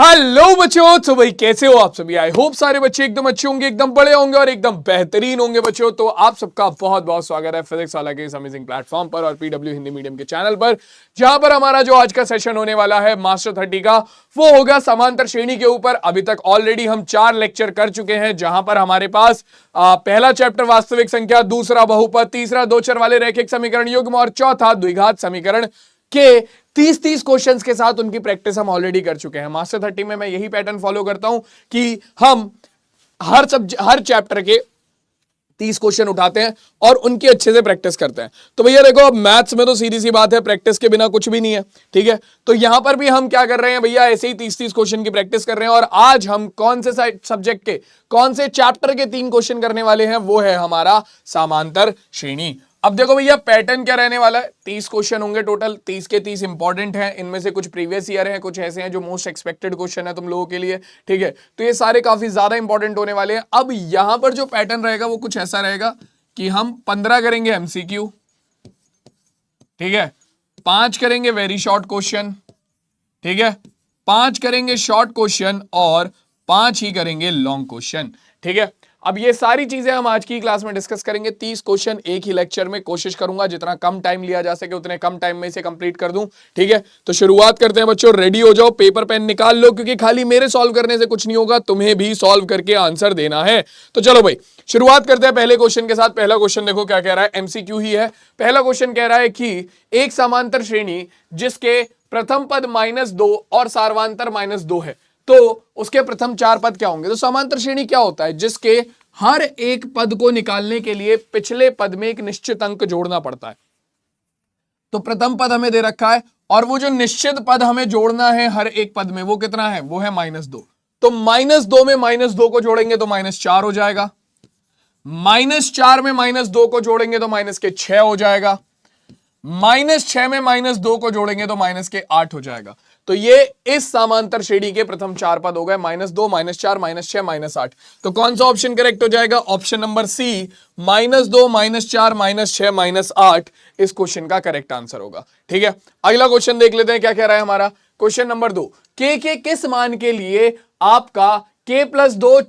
Hello बच्चों, तो भाई कैसे हो आप सभी। आई होप सारे बच्चे एकदम अच्छे होंगे, एकदम बड़े होंगे और एकदम बेहतरीन होंगे बच्चों। तो आप सबका बहुत बहुत स्वागत है फिजिक्स वाला के इस अमेजिंग प्लेटफॉर्म पर और पीडब्ल्यू हिंदी मीडियम के चैनल पर, जहां पर हमारा जो आज का सेशन होने वाला है मास्टर 30 का, वो होगा समांतर श्रेणी के ऊपर। अभी तक ऑलरेडी हम 4 लेक्चर कर चुके हैं, जहां पर हमारे पास पहला चैप्टर वास्तविक संख्या, दूसरा बहुपद, तीसरा दो चर वाले रैखिक समीकरण युग्म और चौथा द्विघात समीकरण के 30 क्वेश्चंस के साथ उनकी प्रैक्टिस हम ऑलरेडी कर चुके हैं। मास्टर 30 में मैं यही पैटर्न फॉलो करता हूं कि हम हर चैप्टर के 30 क्वेश्चन उठाते हैं और उनकी अच्छे से प्रैक्टिस करते हैं। तो भैया देखो, अब मैथ्स में तो सीधी सी बात है, प्रैक्टिस के बिना कुछ भी नहीं है, ठीक है। तो यहां पर भी हम क्या कर रहे हैं भैया, ऐसे ही 30 क्वेश्चन की प्रैक्टिस कर रहे हैं। और आज हम कौन से सब्जेक्ट के, कौन से चैप्टर के 3 क्वेश्चन करने वाले हैं, वो है हमारा समांतर श्रेणी। अब देखो भैया, पैटर्न क्या रहने वाला है, 30 क्वेश्चन होंगे टोटल, 30 के 30 इंपॉर्टेंट हैं। इनमें से कुछ प्रीवियस ईयर हैं, कुछ ऐसे हैं जो मोस्ट एक्सपेक्टेड क्वेश्चन है तुम लोगों के लिए, ठीक है। तो ये सारे काफी ज्यादा इंपॉर्टेंट होने वाले हैं। अब यहां पर जो पैटर्न रहेगा वो कुछ ऐसा रहेगा कि हम 15 करेंगे एमसीक्यू, ठीक है, 5 करेंगे वेरी शॉर्ट क्वेश्चन, ठीक है, 5 करेंगे शॉर्ट क्वेश्चन और 5 ही करेंगे लॉन्ग क्वेश्चन, ठीक है। अब ये सारी चीजें हम आज की क्लास में डिस्कस करेंगे। 30 क्वेश्चन एक ही लेक्चर में, कोशिश करूंगा जितना कम टाइम लिया जा सके उतने कम टाइम में इसे कंप्लीट कर दूं, ठीक है। तो शुरुआत करते हैं बच्चों, रेडी हो जाओ, पेपर पेन निकाल लो, क्योंकि खाली मेरे सॉल्व करने से कुछ नहीं होगा, तुम्हें भी सॉल्व करके आंसर देना है। तो चलो भाई, शुरुआत करते हैं पहले क्वेश्चन के साथ। पहला क्वेश्चन देखो क्या कह रहा है, एमसीक्यू ही है। पहला क्वेश्चन कह रहा है कि एक समांतर श्रेणी जिसके प्रथम पद -2 और सार्वांतर -2 है, तो उसके प्रथम 4 पद क्या होंगे। तो समांतर श्रेणी क्या होता है, जिसके हर एक पद को निकालने के लिए पिछले पद में एक निश्चित अंक जोड़ना पड़ता है। तो प्रथम पद हमें दे रखा है और वो जो निश्चित पद हमें जोड़ना है हर एक पद में, वो कितना है, वो है -2। तो -2 में -2 को जोड़ेंगे तो -4 हो जाएगा, -4 में -2 को जोड़ेंगे तो -6 हो जाएगा, -6 में -2 को जोड़ेंगे तो -8 हो जाएगा। तो ये इस समांतर श्रेणी के प्रथम 4 पद हो गए, -2, -4, -6, -8। तो कौन सा ऑप्शन करेक्ट हो जाएगा, ऑप्शन नंबर सी, -2, -4, -6, -8 इस क्वेश्चन का करेक्ट आंसर होगा, ठीक है। अगला क्वेश्चन देख लेते हैं क्या कह रहा है हमारा। क्वेश्चन नंबर 2, के किस मान के लिए आपका k+2,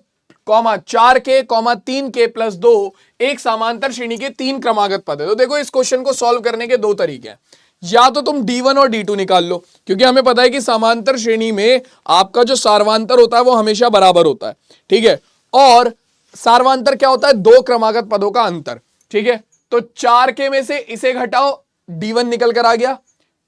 4k, 3k+2 एक समांतर श्रेणी के 3 क्रमागत पद है। तो देखो, इस क्वेश्चन को सॉल्व करने के 2 तरीके हैं। या तो तुम D1 और D2 निकाल लो, क्योंकि हमें पता है कि समांतर श्रेणी में आपका जो सार्वांतर होता है वो हमेशा बराबर होता है, ठीक है। और सार्वांतर क्या होता है, 2 क्रमागत पदों का अंतर, ठीक है। तो 4k में से इसे घटाओ, D1 निकल कर आ गया,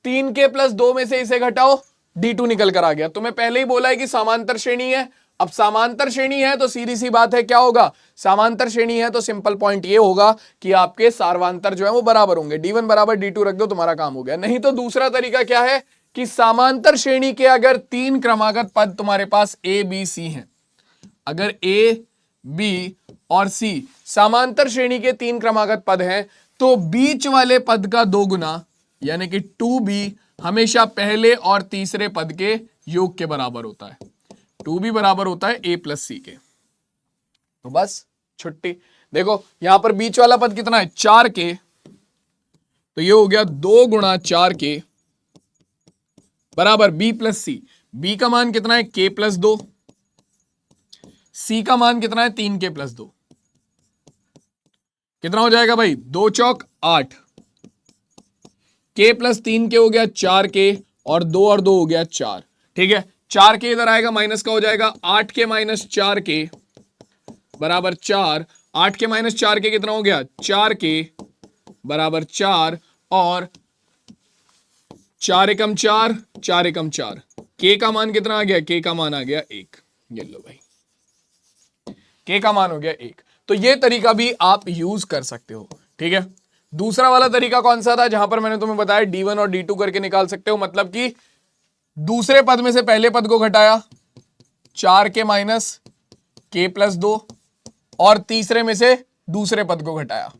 3k+2 में से इसे घटाओ, D2 निकल कर आ गया। तो मैं पहले ही बोला है कि समांतर श्रेणी है। अब समांतर श्रेणी है तो सीधी सी बात है, क्या होगा, समांतर श्रेणी है तो सिंपल पॉइंट ये होगा कि आपके सार्वांतर जो है वो बराबर होंगे। D1 बराबर D2 रख दो, तुम्हारा काम हो गया। नहीं तो दूसरा तरीका क्या है कि समांतर श्रेणी के अगर 3 क्रमागत पद तुम्हारे पास A, B, C हैं, अगर A, B और C समांतर श्रेणी के 3 क्रमागत पद हैं, तो बीच वाले पद का 2 गुना यानी कि 2B हमेशा पहले और तीसरे पद के योग के बराबर होता है। 2B बराबर होता है A + C के। तो बस छुट्टी। देखो यहां पर बीच वाला पद कितना है, 4k, तो ये हो गया 2 गुणा 4k बराबर B + C। B का मान कितना है, k+2, C का मान कितना है, 3k+2। कितना हो जाएगा भाई, 2 चौक 8, k + 3k हो गया 4k और 2 हो गया 4, ठीक है। 4k इधर आएगा, माइनस का हो जाएगा, 8k - 4k बराबर 4, 8k - 4k कितना हो गया, 4k बराबर 4 और 4 एकम 4, 4 एकम 4, k का मान कितना आ गया, k का मान आ गया 1। ये लो भाई, k का मान हो गया 1। तो ये तरीका भी आप यूज कर सकते हो, ठीक है। दूसरा वाला तरीका कौन सा था, जहां पर मैंने तुम्हें बताया D1 और D2 करके निकाल सकते हो। मतलब कि दूसरे पद में से पहले पद को घटाया, 4k - k+2, और तीसरे में से दूसरे पद को घटाया।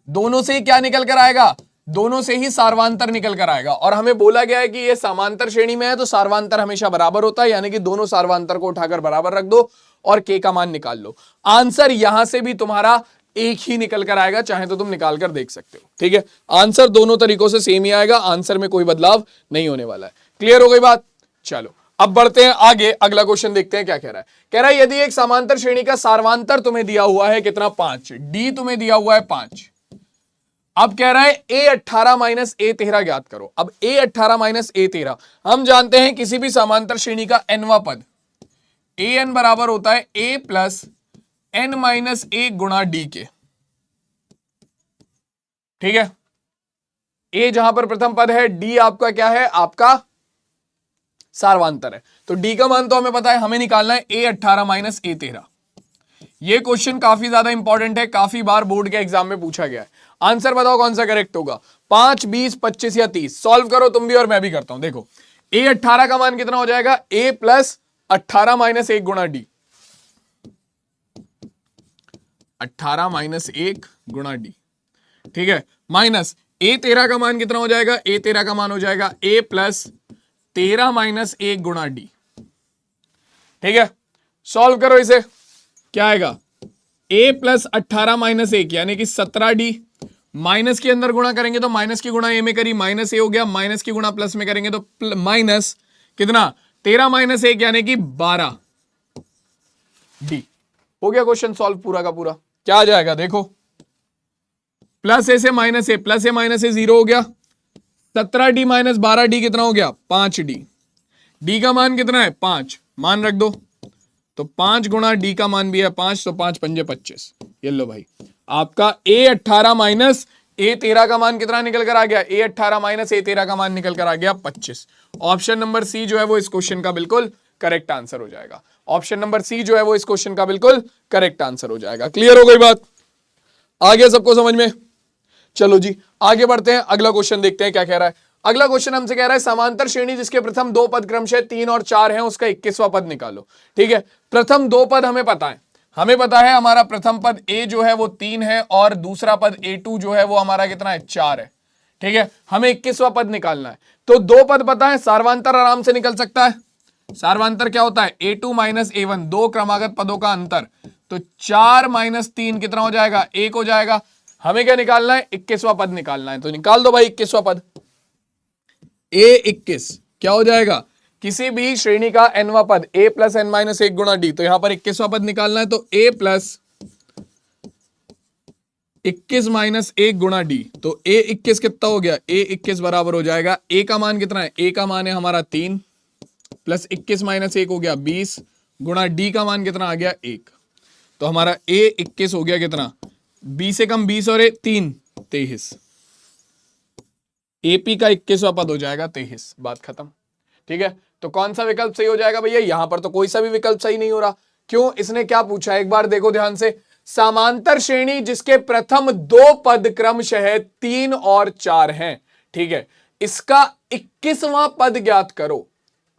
दोनों से ही क्या निकल कर आएगा, दोनों से ही सार्वांतर निकल कर आएगा। और हमें बोला गया है कि ये समांतर श्रेणी में है तो सार्वांतर हमेशा बराबर होता है, यानी कि दोनों सार्वांतर को उठाकर बराबर रख दो और k का मान निकाल लो। आंसर यहां से भी तुम्हारा एक ही निकल कर आएगा, चाहे तो तुम निकाल कर देख सकते हो, ठीक है। आंसर दोनों तरीकों से सेम ही आएगा, आंसर में कोई बदलाव नहीं होने वाला है। क्लियर हो गई बात। चलो अब बढ़ते हैं आगे, अगला क्वेश्चन देखते हैं क्या कह रहा है। कह रहा है यदि एक समांतर श्रेणी का सारवांतर तुम्हें दिया हुआ है कितना 5, डी तुम्हें दिया हुआ है 5। अब कह रहा है a18 माइनस a13 ज्ञात करो। अब a18 माइनस a13 हम जानते हैं किसी भी समांतर श्रेणी का nवां पद an बराबर होता है a प्लस n माइनस 1 गुणा डी के। ठीक है, a जहां पर प्रथम पद है, d आपका क्या है, आपका सारवांतर है। तो d का मान तो हमें पता है, हमें निकालना है a18 माइनस a13। ये क्वेश्चन काफी ज्यादा इंपॉर्टेंट है, काफी बार बोर्ड के एग्जाम में पूछा गया है। आंसर बताओ कौन सा करेक्ट होगा, 5, 20, 25 या 30। सॉल्व करो तुम भी और मैं भी करता हूं। देखो a18 का मान कितना हो जाएगा, a प्लस 18 माइनस 1 गुणा डी, 18 माइनस 1 गुणा डी। ठीक है, माइनस a13 का मान कितना हो जाएगा, a13 का मान हो जाएगा a प्लस 13 माइनस 1 गुणा डी। ठीक है, सॉल्व करो इसे, क्या आएगा, a प्लस 18 माइनस 1 यानी कि 17d, माइनस के अंदर गुणा करेंगे तो माइनस की गुणा a में करी, माइनस a हो गया, माइनस की गुणा प्लस में करेंगे तो माइनस कितना, 13 माइनस 1 यानी कि 12d। हो गया क्वेश्चन सॉल्व पूरा का पूरा। क्या आ जाएगा देखो, प्लस a से minus a, plus a minus a 0 हो गया, 17d माइनस 12d कितना हो गया, 5d। d का मान कितना है, 5, मान रख दो, तो 5 गुणा डी का मान भी है 5, तो 5 पंजे 25। ये लो भाई, आपका a18 माइनस a13 का मान कितना निकल कर आ गया, a18 माइनस a13 का मान निकल कर आ गया 25। ऑप्शन नंबर सी जो है वो इस क्वेश्चन का बिल्कुल करेक्ट आंसर हो जाएगा। ऑप्शन नंबर सी जो है वो इस क्वेश्चन का बिल्कुल करेक्ट आंसर हो जाएगा। क्लियर हो गई बात, आ गया सबको समझ में। चलो जी आगे बढ़ते हैं, अगला क्वेश्चन देखते हैं क्या कह रहा है। अगला क्वेश्चन हमसे कह रहा है समांतर श्रेणी जिसके प्रथम दो पद क्रमशः 3 और 4 हैं, उसका 21वां पद निकालो। ठीक है, प्रथम दो पद हमें पता है, हमें पता है हमारा प्रथम पद a जो है वो 3 है और दूसरा पद a2 जो है वो हमारा कितना है, 4 है। ठीक है, हमें 21वां पद निकालना है। तो दो पद पता है, सारवांतर आराम से निकल सकता है। सारवांतर क्या होता है, a2 माइनस a1, दो क्रमागत पदों का अंतर। तो 4 माइनस 3 कितना हो जाएगा, 1 हो जाएगा। हमें क्या निकालना है, 21वां पद निकालना है। तो निकाल दो भाई 21वां पद, a21 क्या हो जाएगा, किसी भी श्रेणी का nवां पद a प्लस n माइनस 1 गुणा डी। तो यहां पर 21वां पद निकालना है, तो a प्लस 21 माइनस 1 गुणा डी। तो a21 कितना हो गया, a21 बराबर हो जाएगा, a का मान कितना है, a का मान है हमारा 3 प्लस 21 माइनस 1 हो गया 20 गुणा डी का मान कितना आ गया 1। तो हमारा a21 हो गया कितना, 20 से कम 20 और 3 23। एपी का 21वां पद हो जाएगा 23, बात खत्म। ठीक है, तो कौन सा विकल्प सही हो जाएगा भैया, यहां पर तो कोई सा भी विकल्प सही नहीं हो रहा। क्यों, इसने क्या पूछा है, एक बार देखो ध्यान से, समांतर श्रेणी जिसके प्रथम दो पद क्रमशः 3 और 4 हैं। ठीक है, इसका 21वां पद ज्ञात करो।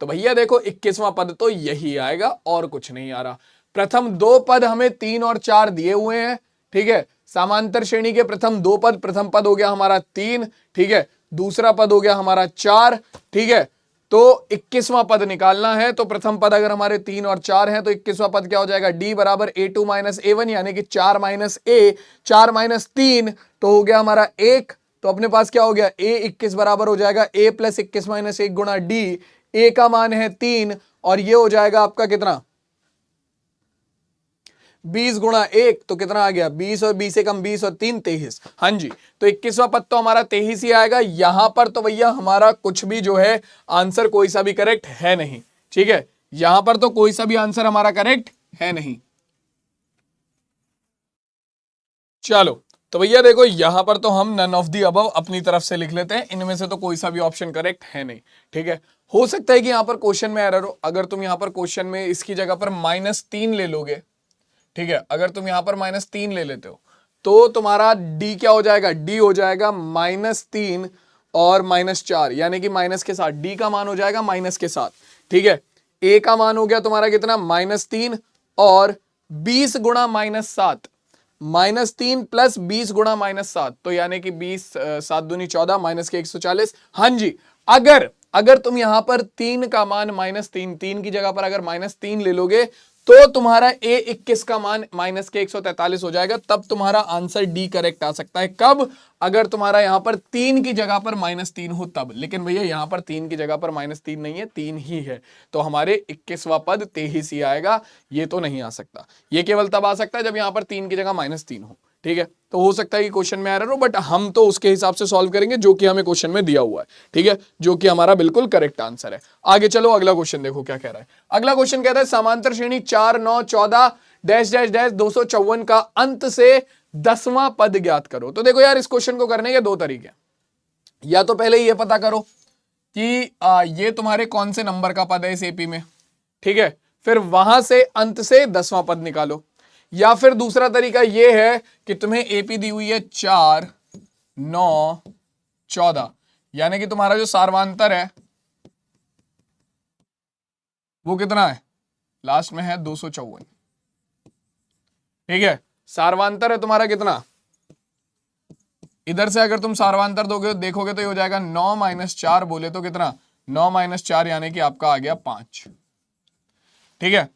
तो भैया देखो 21वां पद तो यही आएगा और कुछ नहीं आ रहा। प्रथम दो पद हमें 3 और 4 दिए हुए हैं। ठीक है, समांतर श्रेणी के प्रथम दो पद, प्रथम पद हो गया हमारा 3, ठीक है, दूसरा पद हो गया हमारा 4। ठीक है, तो 21वां पद निकालना है। तो प्रथम पद अगर हमारे 3 और 4 हैं तो 21वां पद क्या हो जाएगा, d बराबर a2 माइनस a1 यानी कि 4 माइनस a, 4 माइनस 3 तो हो गया हमारा 1। तो अपने पास क्या हो गया, a21 बराबर हो जाएगा a प्लस 21 माइनस 1 गुणा d। a का मान है 3 और ये हो जाएगा आपका कितना, 20 गुणा 1 तो कितना आ गया, 20 और 20 से कम 20 और 3 23। हाँ जी, तो 21वां पद तो हमारा 23 ही आएगा। यहां पर तो भैया हमारा कुछ भी जो है आंसर कोई सा भी करेक्ट है नहीं। ठीक है, यहां पर तो कोई सा भी आंसर हमारा करेक्ट है नहीं। चलो तो भैया देखो यहां पर तो हम नन ऑफ दी अबव अपनी तरफ से लिख लेते हैं, इनमें से तो कोई सा भी ऑप्शन करेक्ट है नहीं। ठीक है, हो सकता है कि यहां पर क्वेश्चन में एरर हो। अगर तुम यहां पर क्वेश्चन में इसकी जगह पर -3 ले लोगे, ठीक है, अगर तुम यहां पर -3 ले लेते हो तो तुम्हारा d क्या हो जाएगा, d हो जाएगा -3 और -4 यानी कि माइनस के साथ, d का मान हो जाएगा माइनस के साथ। ठीक है, a का मान हो गया तुम्हारा कितना, -3 और 20 गुणा -7, -3 प्लस 20 गुणा -7 तो यानी कि 20 7 दूनी 14 माइनस के 140। हाँ जी, अगर तुम यहां पर 3 का मान -3 की जगह पर अगर -3 ले लोगे तो तुम्हारा A21 का मान माइनस के 143 हो जाएगा, तब तुम्हारा आंसर डी करेक्ट आ सकता है। कब? अगर तुम्हारा यहां पर 3 की जगह पर -3 हो तब। लेकिन भैया यहां पर 3 की जगह पर -3 नहीं है, 3 ही है, तो हमारे 21वां पद 23 ही आएगा। ये तो नहीं आ सकता, ये केवल तब आ सकता है जब यहां पर 3 की जगह -3 हो। ठीक है, तो हो सकता है कि क्वेश्चन में एरर हो, बट हम तो उसके हिसाब से सॉल्व करेंगे जो कि हमें क्वेश्चन में दिया हुआ है। ठीक है, जो कि हमारा बिल्कुल करेक्ट आंसर है। आगे चलो, अगला क्वेश्चन देखो क्या कह रहा है। अगला क्वेश्चन कहता है समांतर श्रेणी 4 9 14 डैश डैश डैश 254 का अंत से 10वां पद ज्ञात करो। तो देखो यार, इस क्वेश्चन को करने के दो तरीके, या तो पहले ये पता करो कि ये तुम्हारे कौन से नंबर का पद है इस एपी में। ठीक है, फिर वहां से अंत से 10वां पद निकालो। या फिर दूसरा तरीका यह है कि तुम्हें एपी दी हुई है 4 9 14, यानी कि तुम्हारा जो सार्वांतर है वो कितना है, लास्ट में है 254। ठीक है, सार्वांतर है तुम्हारा कितना, इधर से अगर तुम सार्वांतर दोगे देखोगे तो ये हो जाएगा 9 - 4, बोले तो कितना 9 - 4 यानी कि आपका आ गया 5। ठीक है,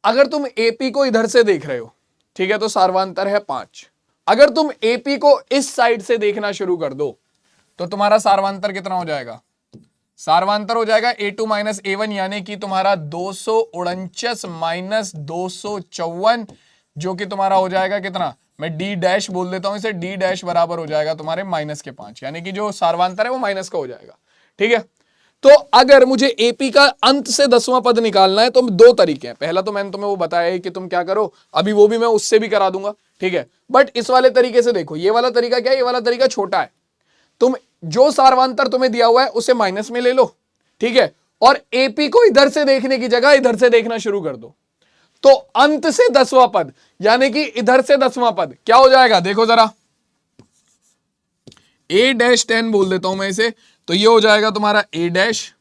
अगर तुम एपी को इधर से देख रहे हो, ठीक है, तो सार्वांतर है 5। अगर तुम एपी को इस साइड से देखना शुरू कर दो तो तुम्हारा सार्वांतर कितना हो जाएगा, सार्वांतर हो जाएगा A2 - A1, यानी कि तुम्हारा 249 - 254, जो कि तुम्हारा हो जाएगा कितना, मैं डी डैश बोल देता हूं इसे, डी डैश बराबर हो जाएगा तुम्हारे -5, यानी कि जो सार्वांतर है वो माइनस का हो जाएगा। ठीक है, तो अगर मुझे एपी का अंत से 10वां पद निकालना है तो दो तरीके हैं। पहला तो मैंने तुम्हें वो बताया है कि तुम क्या करो, अभी वो भी मैं उससे भी करा दूंगा। ठीक है, बट इस वाले तरीके से देखो, ये वाला तरीका क्या है, ये वाला तरीका छोटा है। तुम जो सार्वांतर तुम्हें दिया हुआ है उसे माइनस में ले लो। ठीक है, और एपी को इधर से देखने की जगह इधर से देखना शुरू कर दो, तो अंत से 10वां पद यानी कि इधर से 10वां पद क्या हो जाएगा, देखो जरा, A-10 बोल देता हूं मैं इसे, तो ये हो जाएगा तुम्हारा A'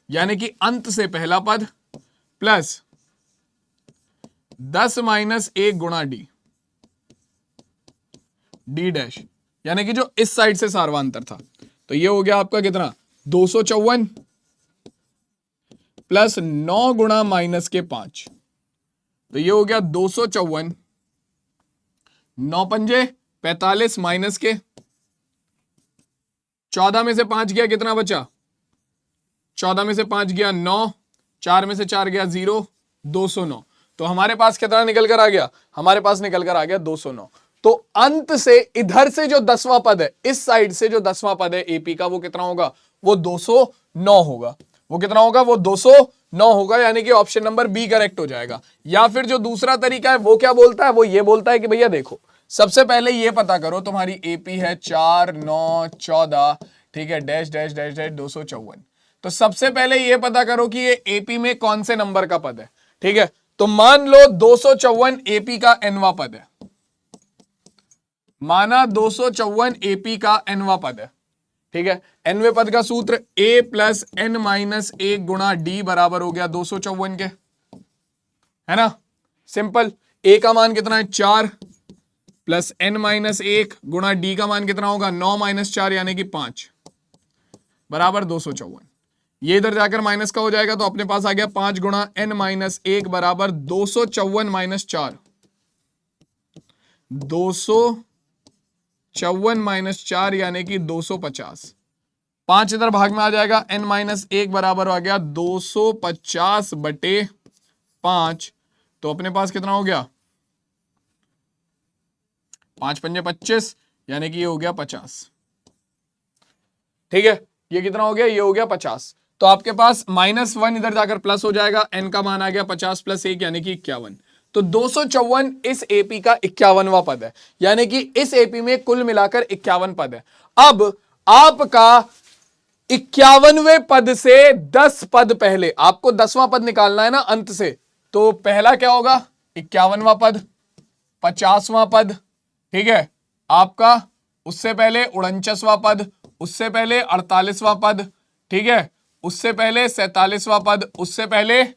यानी कि अंत से पहला पद प्लस 10 - 1 गुणा डी डैश, यानी कि जो इस साइड से सार्वांतर था। तो ये हो गया आपका कितना 254 प्लस 9 गुणा -5, तो ये हो गया 254, 9 पंजे 45 माइनस के 14 में से 5 गया, कितना बचा, 14 में से 5 गया 9, 4 में से 4 गया 0, 209। तो हमारे पास कितना निकल कर आ गया, हमारे पास निकल कर आ गया 209। तो अंत से इधर से जो 10वां पद है, इस साइड से जो 10वां पद है एपी का, वो कितना होगा, वो 209 होगा। वो कितना होगा, वो 209 होगा, यानी कि ऑप्शन नंबर बी करेक्ट हो जाएगा। या फिर जो दूसरा तरीका है वो क्या बोलता है, वो ये बोलता है कि भैया देखो, सबसे पहले ये पता करो तुम्हारी एपी है 4 9 14, ठीक है, डैश डैश डैश डैश 254। तो सबसे पहले ये पता करो कि ये एपी में कौन से नंबर का पद है। ठीक है, तो मान लो 254 एपी का एनवा पद है, माना 254 एपी का एनवा पद है। ठीक है, एनवे पद का सूत्र a प्लस n माइनस 1 गुणा डी बराबर हो गया 254 के, है ना, सिंपल। a का मान कितना है 4 प्लस n माइनस 1 गुणा डी का मान कितना होगा 9 - 4 यानी कि 5 बराबर 254। ये इधर जाकर माइनस का हो जाएगा, तो अपने पास आ गया 5 गुणा n माइनस 1 बराबर 254 माइनस 4, 254 माइनस 4 यानी कि 250। 5 इधर भाग में आ जाएगा, n माइनस 1 बराबर आ गया 250 बटे 5, तो अपने पास कितना हो गया 5 पंजे 25, यानी कि ये हो गया 50। ठीक है, ये कितना हो गया, ये हो गया 50। तो आपके पास -1 इधर जाकर प्लस हो जाएगा, n का मान आ गया 50 प्लस 1 यानी कि 51। तो 254 इस एपी का 51वां पद है, यानी कि इस एपी में कुल मिलाकर 51 पद है। अब आपका 51वें पद से 10 पद पहले, आपको 10वां पद निकालना है ना अंत से, तो पहला क्या होगा 51वां पद, 50वां पद, ठीक है आपका, उससे पहले 49वां पद, उससे पहले 48वां पद, ठीक है, उससे पहले 47वां पद, उससे पहले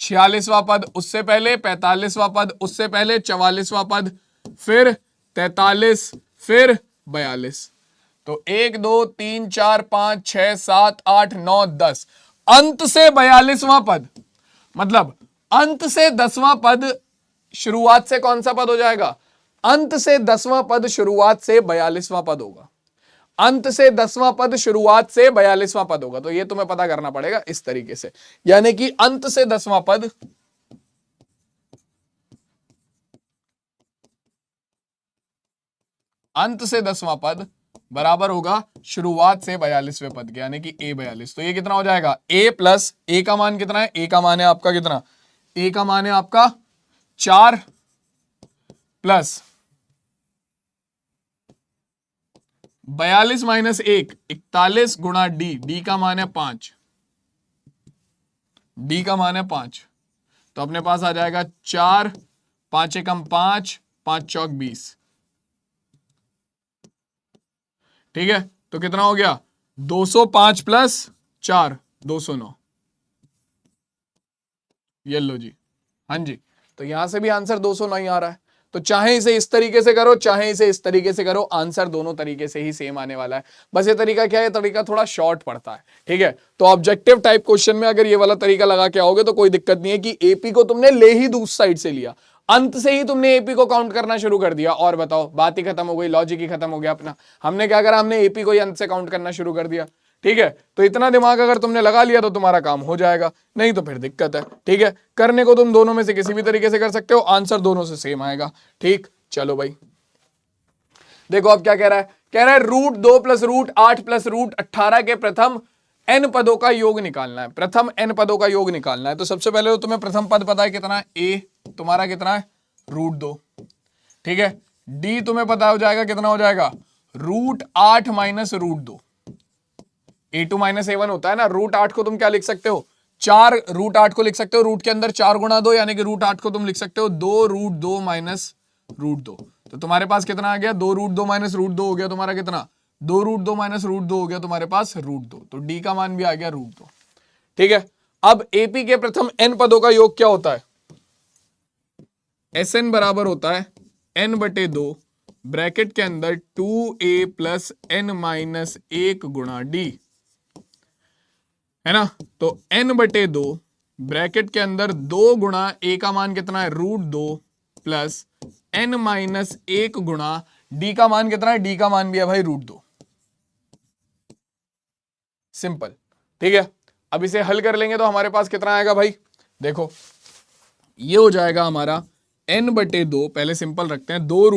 46वां पद, उससे पहले 45वां पद, उससे पहले 44वां पद, फिर 43, फिर 42। तो 1 2 3 4 5 6 7 8 9 10, अंत से 42वां पद। मतलब अंत से 10वां पद शुरुआत से कौन सा पद हो जाएगा? अंत से 10वां पद शुरुआत से 42वां पद होगा। अंत से 10वां पद शुरुआत से 42वां पद होगा। तो ये तुम्हें पता करना पड़ेगा इस तरीके से, यानी कि अंत से 10वां पद अंत से 10वां पद बराबर होगा शुरुआत से 42वें पद के, यानी कि a 42। तो ये कितना हो जाएगा? a प्लस a का मान कितना है? a का मान है आपका कितना? a का मान है आपका 4 प्लस 42 माइनस 1 41 गुणा d का मान है 5, d का मान है 5। तो अपने पास आ जाएगा 4, 5 एकम 5, 5 चौक 20। ठीक है, तो कितना हो गया? 205 प्लस 4 209। ये लो जी, हाँ जी। तो यहां से भी आंसर 209 ही आ रहा है। तो चाहे इसे इस तरीके से करो, चाहे इसे इस तरीके से करो, आंसर दोनों तरीके से ही सेम आने वाला है। बस ये तरीका क्या है? तरीका थोड़ा शॉर्ट पड़ता है। ठीक है, तो ऑब्जेक्टिव टाइप क्वेश्चन में अगर ये वाला तरीका लगा के आओगे तो कोई दिक्कत नहीं है कि एपी को तुमने ले ही दूस साइड से लिया, अंत से ही तुमने एपी को काउंट करना शुरू कर दिया, और बताओ, बात ही खत्म हो गई, लॉजिक ही खत्म हो गया अपना। हमने क्या करा? हमने एपी को ही अंत से काउंट करना शुरू कर दिया। ठीक है, तो इतना दिमाग अगर तुमने लगा लिया तो तुम्हारा काम हो जाएगा, नहीं तो फिर दिक्कत है। ठीक है, करने को तुम दोनों में से किसी भी तरीके से कर सकते हो, आंसर दोनों से सेम आएगा। ठीक, चलो भाई देखो अब क्या कह रहा है? कह रहा है √2 प्लस √8 प्लस √18 के प्रथम n पदों का योग निकालना है। प्रथम n पदों का योग निकालना है। तो सबसे पहले तो तुम्हें प्रथम पद पता है कितना है? a तुम्हारा कितना है? √2। ठीक है, d तुम्हें पता हो जाएगा कितना हो जाएगा? √8 माइनस √2। a2 माइनस a1 होता है ना। √8 को तुम क्या लिख सकते हो? 4 √8 को लिख सकते हो, रूट के अंदर 4 गुणा 2, यानी कि √8 को तुम लिख सकते हो 2 √2 माइनस √2। तो तुम्हारे पास कितना आ गया? 2 √2 माइनस √2 हो गया तुम्हारा कितना? 2 √2 माइनस √2 हो गया तुम्हारे पास √2। तो d का मान भी आ गया √2। ठीक है, अब एपी के प्रथम n पदों का योग क्या होता है? Sn बराबर होता है n/2 ब्रैकेट के अंदर 2a प्लस n माइनस 1 गुणा d, है ना। तो n/2 ब्रैकेट के अंदर 2 गुणा a का मान कितना है? √2 प्लस n माइनस 1 गुणा d का मान कितना है? d का मान भी है भाई √2। सिंपल। ठीक है, अब इसे हल कर लेंगे तो हमारे पास कितना आएगा भाई? देखो ये हो जाएगा हमारा n/2, पहले सिंपल रखते हैं, 2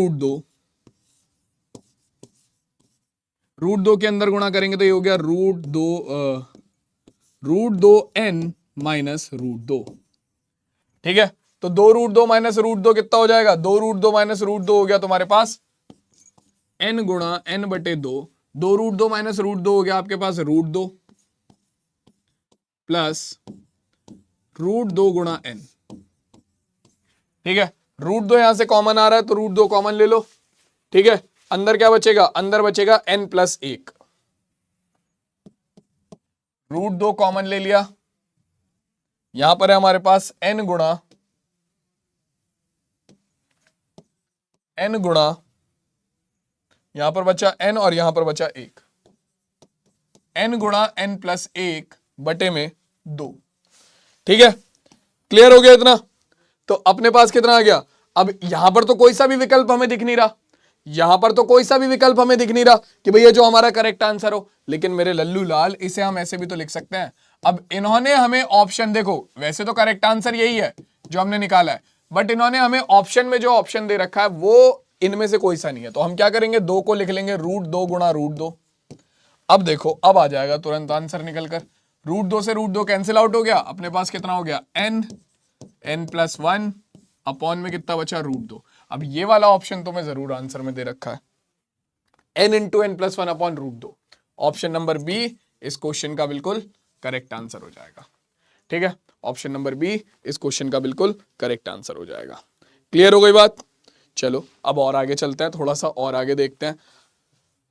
√2 के अंदर गुणा करेंगे तो ये हो गया √2 n माइनस √2। ठीक है, तो 2 √2 माइनस √2 कितना हो जाएगा? 2 √2 माइनस √2 हो गया तुम्हारे पास n गुणा n/2। 2 √2 माइनस √2 हो गया आपके पास √2 प्लस √2 गुणा n। ठीक है, √2 यहां से कॉमन आ रहा है तो √2 कॉमन ले लो। ठीक है, अंदर क्या बचेगा? अंदर बचेगा n प्लस 1। √2 कॉमन ले लिया, यहां पर है हमारे पास n गुणा यहां पर बचा n और यहां पर बचा 1, n गुणा n प्लस 1 बटे में 2। ठीक है, क्लियर हो गया इतना? तो अपने पास कितना आ गया? अब यहां पर तो कोई सा भी विकल्प हमें दिख नहीं रहा, यहां पर तो कोई सा भी विकल्प हमें दिख नहीं रहा कि भैया जो हमारा करेक्ट आंसर हो। लेकिन मेरे लल्लू लाल, इसे हम ऐसे भी तो लिख सकते हैं। अब इन्होंने हमें ऑप्शन, देखो वैसे तो करेक्ट आंसर यही है जो हमने निकाला है, बट इन्होंने हमें ऑप्शन में जो ऑप्शन दे रखा है वो इनमें से कोई सा नहीं है। तो हम क्या करेंगे? 2 को लिख लेंगे √2 गुणा √2। अब देखो, अब आ जाएगा तुरंत आंसर निकल कर। √2 से √2 कैंसिल आउट हो गया, अपने पास कितना हो गया? n प्लस 1 अपॉन में कितना बचा? √2। अब ये वाला ऑप्शन तो मैं जरूर आंसर में दे रखा है, n into n plus 1 upon √2। Option number B इस क्वेश्चन का बिल्कुल करेक्ट आंसर हो जाएगा। ठीक है, ऑप्शन नंबर बी इस क्वेश्चन का बिल्कुल करेक्ट आंसर हो जाएगा। क्लियर हो गई बात? चलो अब और आगे चलते हैं, थोड़ा सा और आगे देखते हैं।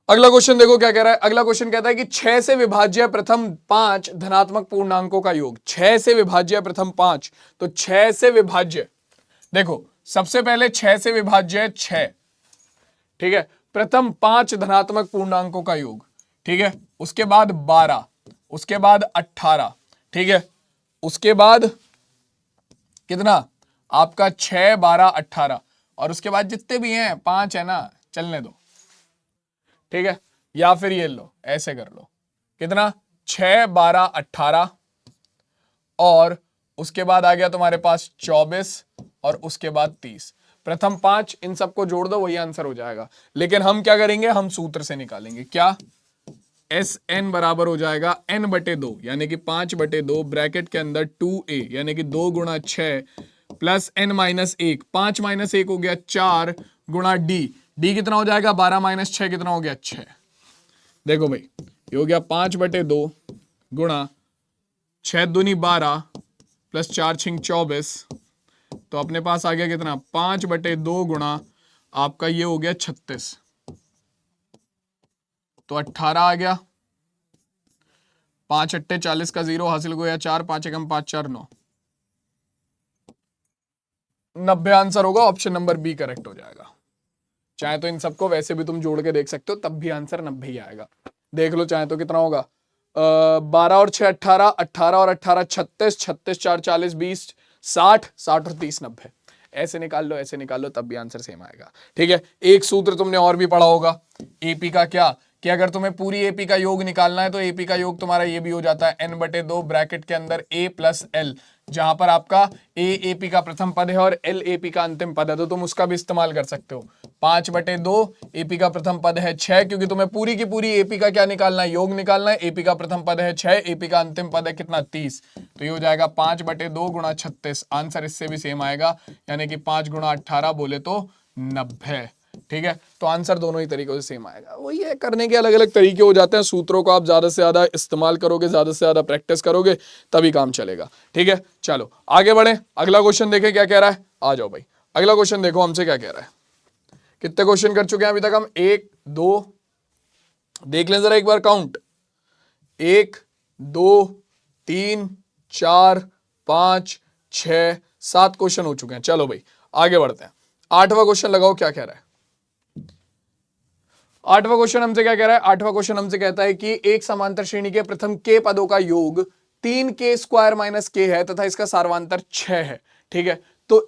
अगला क्वेश्चन देखो क्या कह रहा है। अगला क्वेश्चन कहता है कि 6 से विभाज्य प्रथम 5 धनात्मक पूर्णांकों का योग। 6 से विभाज्य प्रथम 5, तो 6 से विभाज्य, देखो सबसे पहले 6 से विभाज्य 6, ठीक है, प्रथम 5 धनात्मक पूर्णांकों का योग। ठीक है, उसके बाद 12, उसके बाद 18, ठीक है, उसके बाद कितना आपका 6, 12, 18 और उसके बाद जितने भी हैं 5 है ना, चलने दो, ठीक है। या फिर ये लो, ऐसे कर लो, कितना 6, 12, 18 और उसके बाद आ गया तुम्हारे पास 24 और उसके बाद 30। प्रथम 5 इन सबको जोड़ दो, वही आंसर हो जाएगा। लेकिन हम क्या करेंगे, हम सूत्र से निकालेंगे। क्या? एस एन बराबर हो जाएगा n बटे 2 यानी कि 5/2 ब्रैकेट के अंदर 2a यानी कि 2 गुणा 6 प्लस n माइनस 1, 5 माइनस 1 हो गया 4 गुणा d। d कितना हो जाएगा? 12 माइनस 6 कितना हो गया? 6। देखो भाई, ये हो गया 5/2 गुणा 6 दूनी 12 प्लस 4 छिंग 24, तो अपने पास आ गया कितना? 5/2 गुणा आपका ये हो गया 36, तो 18 आ गया। 5 अट्टे 40 का 0 हासिल को या 4, 5 एकम 5, 4 9, 90 आंसर होगा। ऑप्शन नंबर बी करेक्ट हो जाएगा। चाहे तो इन सबको वैसे भी तुम जोड़ के देख सकते हो, तब भी आंसर 90 ही आएगा। देख लो चाहे तो कितना होगा, 12 और 6 18, 18 और 18 36, 36 4 40 20 60, 60 और 30 90। ऐसे निकाल लो, ऐसे निकाल लो, तब भी आंसर सेम आएगा। ठीक है। एक सूत्र तुमने और भी पढ़ा होगा एपी का, क्या कि अगर तुम्हें पूरी एपी का योग निकालना है तो एपी का योग तुम्हारा ये भी हो जाता है n/2 ब्रैकेट के अंदर a प्लस एल, जहां पर आपका a एपी का प्रथम पद है और l एपी का अंतिम पद है, तो तुम उसका भी इस्तेमाल कर सकते हो। 5/2 एपी का प्रथम पद है 6, क्योंकि तुम्हें पूरी की पूरी एपी का क्या निकालना है? योग निकालना है। एपी का प्रथम पद है 6, एपी का अंतिम पद है कितना? 30, तो ये हो जाएगा 5/2 गुणा 36। आंसर इससे भी सेम आएगा, यानी कि 5 गुणा 18 बोले तो 90। ठीक है, तो आंसर दोनों ही तरीकों से सेम आएगा। वही है, करने के अलग अलग तरीके हो जाते हैं। सूत्रों को आप ज्यादा से ज्यादा इस्तेमाल करोगे, ज्यादा से ज्यादा प्रैक्टिस करोगे, तभी काम चलेगा। ठीक है, चलो आगे बढ़े, अगला क्वेश्चन देखें क्या कह रहा है। आ जाओ भाई, अगला क्वेश्चन देखो हमसे क्या कह रहा है। कितने क्वेश्चन कर चुके हैं अभी तक हम? 1 2, देख लें जरा एक बार काउंट, 1 2 3 4 5 6 7 क्वेश्चन हो चुके हैं। चलो भाई आगे बढ़ते हैं। 8वां क्वेश्चन लगाओ क्या कह रहा है। 8वां क्वेश्चन हमसे क्या कह रहा है? 8वां क्वेश्चन हमसे कहता है कि एक समांतर श्रेणी के प्रथम के पदों का योग 3k² माइनस के है तथा इसका सार्वांतर 6 है। ठीक है, तो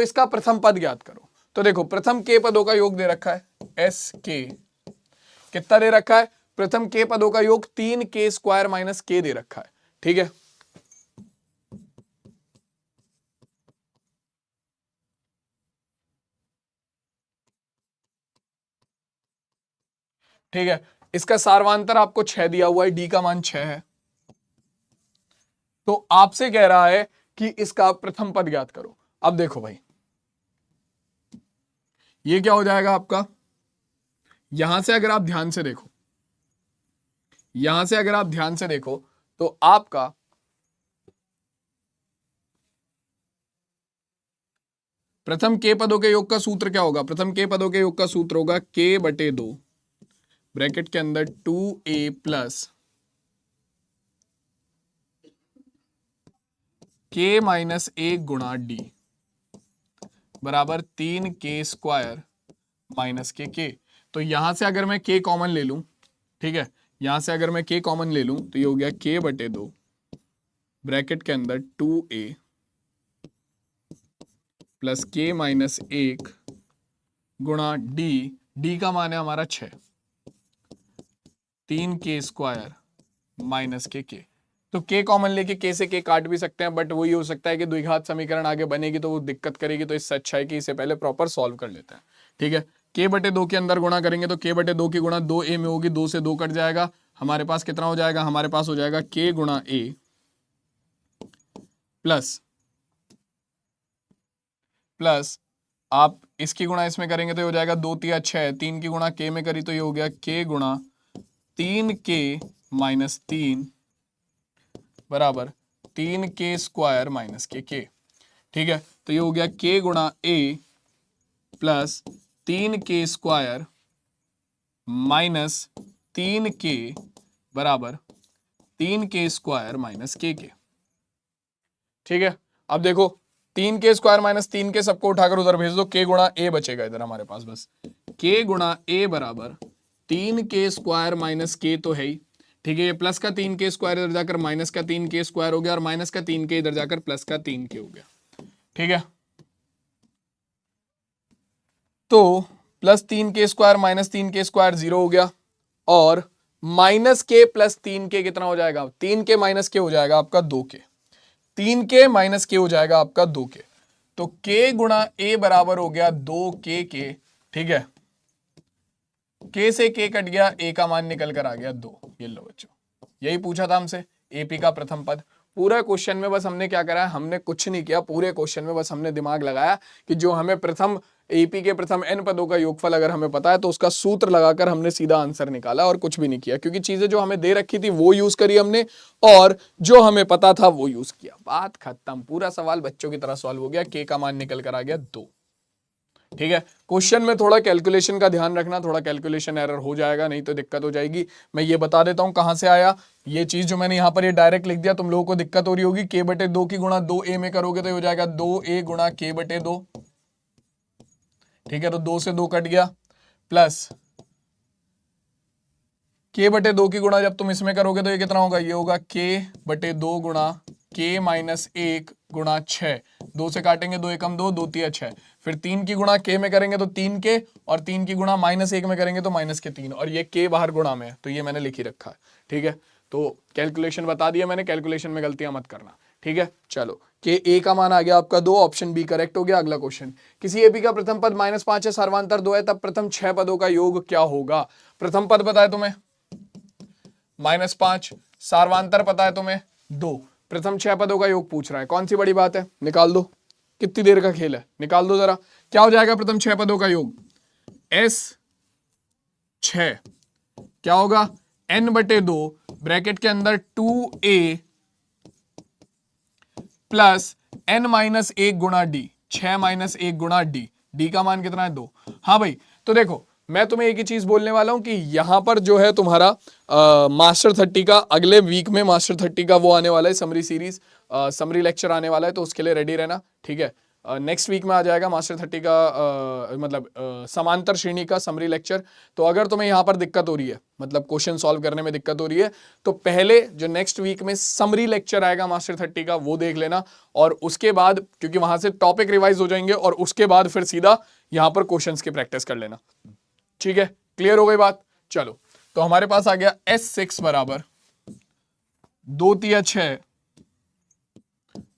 इसका प्रथम पद ज्ञात करो। तो देखो, प्रथम के पदों का योग दे रखा है एस के, कितना दे रखा है? प्रथम के पदों का योग 3k² माइनस के दे रखा है। ठीक है, ठीक है, इसका सार्वांतर आपको 6 दिया हुआ है, डी का मान 6 है। तो आपसे कह रहा है कि इसका प्रथम पद ज्ञात करो। अब देखो भाई, ये क्या हो जाएगा आपका? यहां से अगर आप ध्यान से देखो, यहां से अगर आप ध्यान से देखो तो आपका प्रथम के पदों के योग का सूत्र क्या होगा? प्रथम के पदों के योग का सूत्र होगा k/2 ब्रैकेट के अंदर 2a प्लस k माइनस 1 गुणा डी बराबर 3k² माइनस के। तो यहां से अगर मैं k कॉमन ले लूं, ठीक है, यहां से अगर मैं k कॉमन ले लूं तो ये हो गया k/2 ब्रैकेट के अंदर 2a प्लस k माइनस 1 गुणा डी का मान है हमारा 6, 3k² माइनस के। तो k कॉमन लेके k से k काट भी सकते हैं, बट वही हो सकता है कि द्विघात समीकरण आगे बनेगी तो वो दिक्कत करेगी, तो इससे अच्छा है कि इसे पहले प्रॉपर सॉल्व कर लेते हैं। ठीक है, k/2 के अंदर गुणा करेंगे तो k/2 की गुणा 2a में होगी, 2 से 2 कट जाएगा, हमारे पास कितना हो जाएगा? हमारे पास हो जाएगा k गुणा a प्लस आप इसकी गुणा इसमें करेंगे तो ये हो जाएगा 2 तिया 6, 3 की गुणा k में करी तो ये हो गया k गुणा 3k माइनस 3 बराबर 3k² माइनस के। ठीक है, तो ये हो गया k गुणा a plus 3k² minus 3k बराबर 3k² माइनस के। ठीक है, अब देखो 3k² माइनस 3k सबको उठाकर उधर भेज दो, k गुणा a बचेगा इधर हमारे पास बस। k गुणा a बराबर 3k² माइनस k तो है ही, ठीक है, ये प्लस का 3k² इधर जाकर माइनस का 3k² हो गया और माइनस का 3k इधर जाकर प्लस का 3k हो गया। ठीक है, तो +3k² -3k² 0 हो गया, और -k+3k कितना हो जाएगा, 3k - k हो जाएगा आपका 2k, 3k - k हो जाएगा आपका 2k, तो k गुणा a बराबर हो गया 2k के, ठीक है, k से k कट गया, a का मान निकल कर आ गया 2। ये लो बच्चों, यही पूछा था हमसे, एपी का प्रथम पद। पूरा क्वेश्चन में बस हमने क्या करा है, हमने कुछ नहीं किया, पूरे क्वेश्चन में बस हमने दिमाग लगाया कि जो हमें प्रथम एपी के प्रथम n पदों का योगफल अगर हमें पता है तो उसका सूत्र लगाकर हमने सीधा आंसर निकाला, और कुछ भी नहीं किया, क्योंकि चीजें जो हमें दे रखी थी वो यूज करी हमने, और जो हमें पता था वो यूज किया, बात खत्म। पूरा सवाल बच्चों की तरह सॉल्व हो गया, k का मान निकल कर आ गया 2। ठीक है, क्वेश्चन में थोड़ा कैलकुलेशन का ध्यान रखना, थोड़ा कैलकुलेशन एरर हो जाएगा, नहीं तो दिक्कत हो जाएगी। मैं ये बता देता हूं कहां से आया ये चीज, जो मैंने यहां पर ये डायरेक्ट लिख दिया, तुम लोगों को दिक्कत हो रही होगी, k/2 की गुणा 2a में करोगे तो ये हो जाएगा 2a गुणा k/2। ठीक है, तो 2 से 2 कट गया, प्लस k/2 की गुणा जब तुम इसमें करोगे तो ये कितना होगा, ये होगा k/2 गुणा k - 1 गुणा 6, 2 से काटेंगे 2 एकम 2, 2 तिया 6, फिर 3 की गुणा k में करेंगे तो 3k, और 3 की गुणा -1 में करेंगे तो -3, और ये k बाहर गुणा में है, तो ये मैंने लिख ही रखा है। ठीक है, तो कैलकुलेशन बता दिया मैंने, कैलकुलेशन में गलतियां मत करना। ठीक है, चलो, के ए का मान आ गया आपका 2, ऑप्शन बी करेक्ट हो गया। अगला क्वेश्चन, किसी एपी का प्रथम पद -5 है, सर्वांतर 2 है, तब प्रथम 6 पदों का योग क्या होगा। प्रथम पद पता है तुम्हें -5, सार्वांतर पता है तुम्हें 2, प्रथम 6 पदों का योग पूछ रहा है, कौन सी बड़ी बात है, निकाल दो, कितनी देर का खेल है, निकाल दो जरा। क्या हो जाएगा प्रथम 6 पदों का योग, S6 क्या होगा, n/2 ब्रैकेट के अंदर 2a प्लस n-1 गुणा d, 6 - 1 गुणा d, d का मान कितना है 2। हाँ भाई, तो देखो मैं तुम्हें एक ही चीज बोलने वाला हूं कि यहां पर जो है तुम्हारा मास्टर 30 का अगले वीक में मास्टर 30 का वो आने वाला है, समरी सीरीज, समरी लेक्चर आने वाला है, तो उसके लिए रेडी रहना। ठीक है, नेक्स्ट वीक में आ जाएगा मास्टर 30 का मतलब समांतर श्रेणी का समरी लेक्चर। तो अगर तुम्हें यहां पर दिक्कत हो रही है, मतलब क्वेश्चन सॉल्व करने में दिक्कत हो रही है, तो पहले जो नेक्स्ट वीक में समरी लेक्चर आएगा मास्टर 30 का वो देख लेना, और उसके बाद क्योंकि वहां से टॉपिक रिवाइज हो जाएंगे, और उसके बाद फिर सीधा यहां पर क्वेश्चंस की प्रैक्टिस कर लेना। ठीक है, क्लियर हो गई बात। चलो, तो हमारे पास आ गया S6 बराबर 2 तिया 6,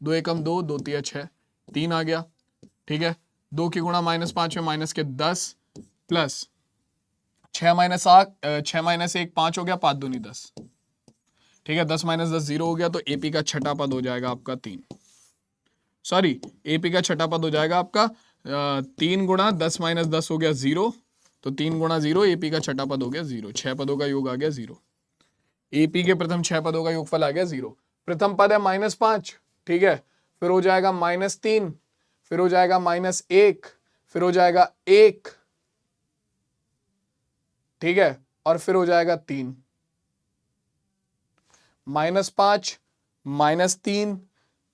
2 एकम 2, 2 तिया 6, 3 आ गया। ठीक है, 2 की गुणा -5 में माइनस के 10, प्लस 6 - 1 5 हो गया, 5 दूनी 10। ठीक है, 10 - 10 0 हो गया, तो एपी का छठा पद हो जाएगा आपका 3, सॉरी एपी का छठा पद हो जाएगा आपका 3 गुणा 10 - 10 हो गया 0, तो 3 गुणा 0, एपी का छठा पद हो गया 0, 6 पदों का योग आ गया 0, एपी के प्रथम 6 पदों का योगफल आ गया 0। प्रथम पद है -5, ठीक है, फिर हो जाएगा -3, फिर हो जाएगा -1, फिर हो जाएगा 1, ठीक है, और फिर हो जाएगा 3, -5 -3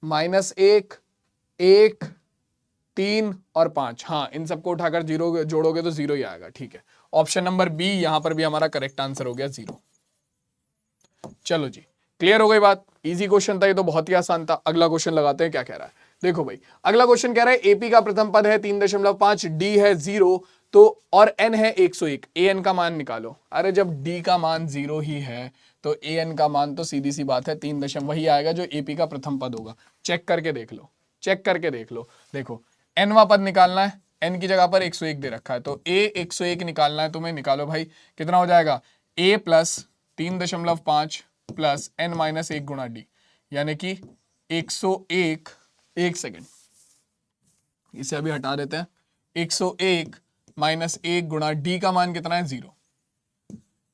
-1 1 3 और 5, हाँ इन सबको उठाकर 0 जोड़ोगे तो 0 ही आएगा। ठीक है, ऑप्शन नंबर बी यहां पर भी हमारा करेक्ट आंसर हो गया 0। चलो जी, क्लियर हो गई बात, इजी क्वेश्चन था ये तो, बहुत ही आसान था। अगला क्वेश्चन लगाते हैं क्या कह रहा है, देखो भाई अगला क्वेश्चन कह रहा है एपी का प्रथम पद है 3.5, डी है 0, तो और n है 101, an का मान निकालो। अरे जब d का मान 0 ही है तो an का मान तो सीधी सी बात है 3 वही आएगा जो एपी का प्रथम पद होगा। चेक करके देख लो, चेक करके देख लो, देखो nवां पद निकालना है, n की जगह पर 101 दे रखा है, तो a 101 निकालना है तुम्हें, निकालो भाई, कितना हो जाएगा a प्लस 3.5 प्लस n-1 गुणा डी, यानी कि 101, एक सेकेंड इसे अभी हटा देते हैं, 101 माइनस 1 गुणा डी का मान कितना है 0,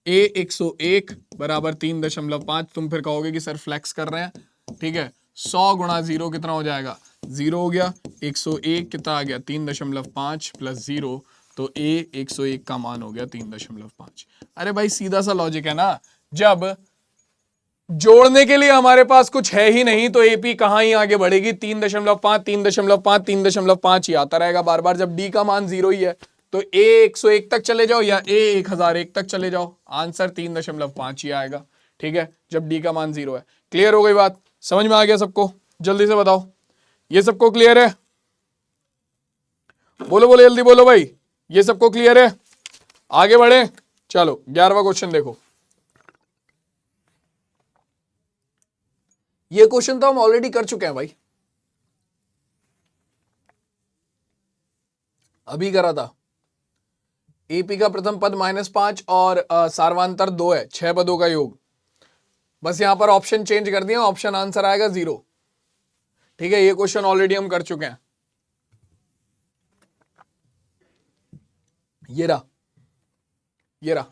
a 101 बराबर 3.5, तुम फिर कहोगे कि सर फ्लेक्स कर रहे हैं, ठीक है, 100 गुणा 0 कितना हो जाएगा 0 हो गया, 101 कितना आ गया 3.5 प्लस 0, तो a 101 का मान हो गया 3.5। अरे भाई सीधा सा लॉजिक है ना, जब जोड़ने के लिए हमारे पास कुछ है ही नहीं तो एपी कहां ही आगे बढ़ेगी, 3.5 3.5 3.5 ही आता रहेगा बार बार। जब डी का मान 0 ही है तो ए 101 तक चले जाओ या ए 1001 तक चले जाओ, आंसर 3.5 ही आएगा। ठीक है, जब डी का मान 0 है। क्लियर हो गई बात, समझ में आ गया सबको, जल्दी से बताओ ये सबको क्लियर है। बोलो बोलो जल्दी बोलो भाई, ये सबको क्लियर है? आगे बढ़े, चलो 11वां क्वेश्चन देखो। ये क्वेश्चन तो हम ऑलरेडी कर चुके हैं भाई, अभी करा था। एपी का प्रथम पद -5 और सार्वांतर 2 है, 6 पदों का योग। बस यहां पर ऑप्शन चेंज कर दिया, ऑप्शन आंसर आएगा 0। ठीक है, ये क्वेश्चन ऑलरेडी हम कर चुके हैं। ये रहा, ये रहा।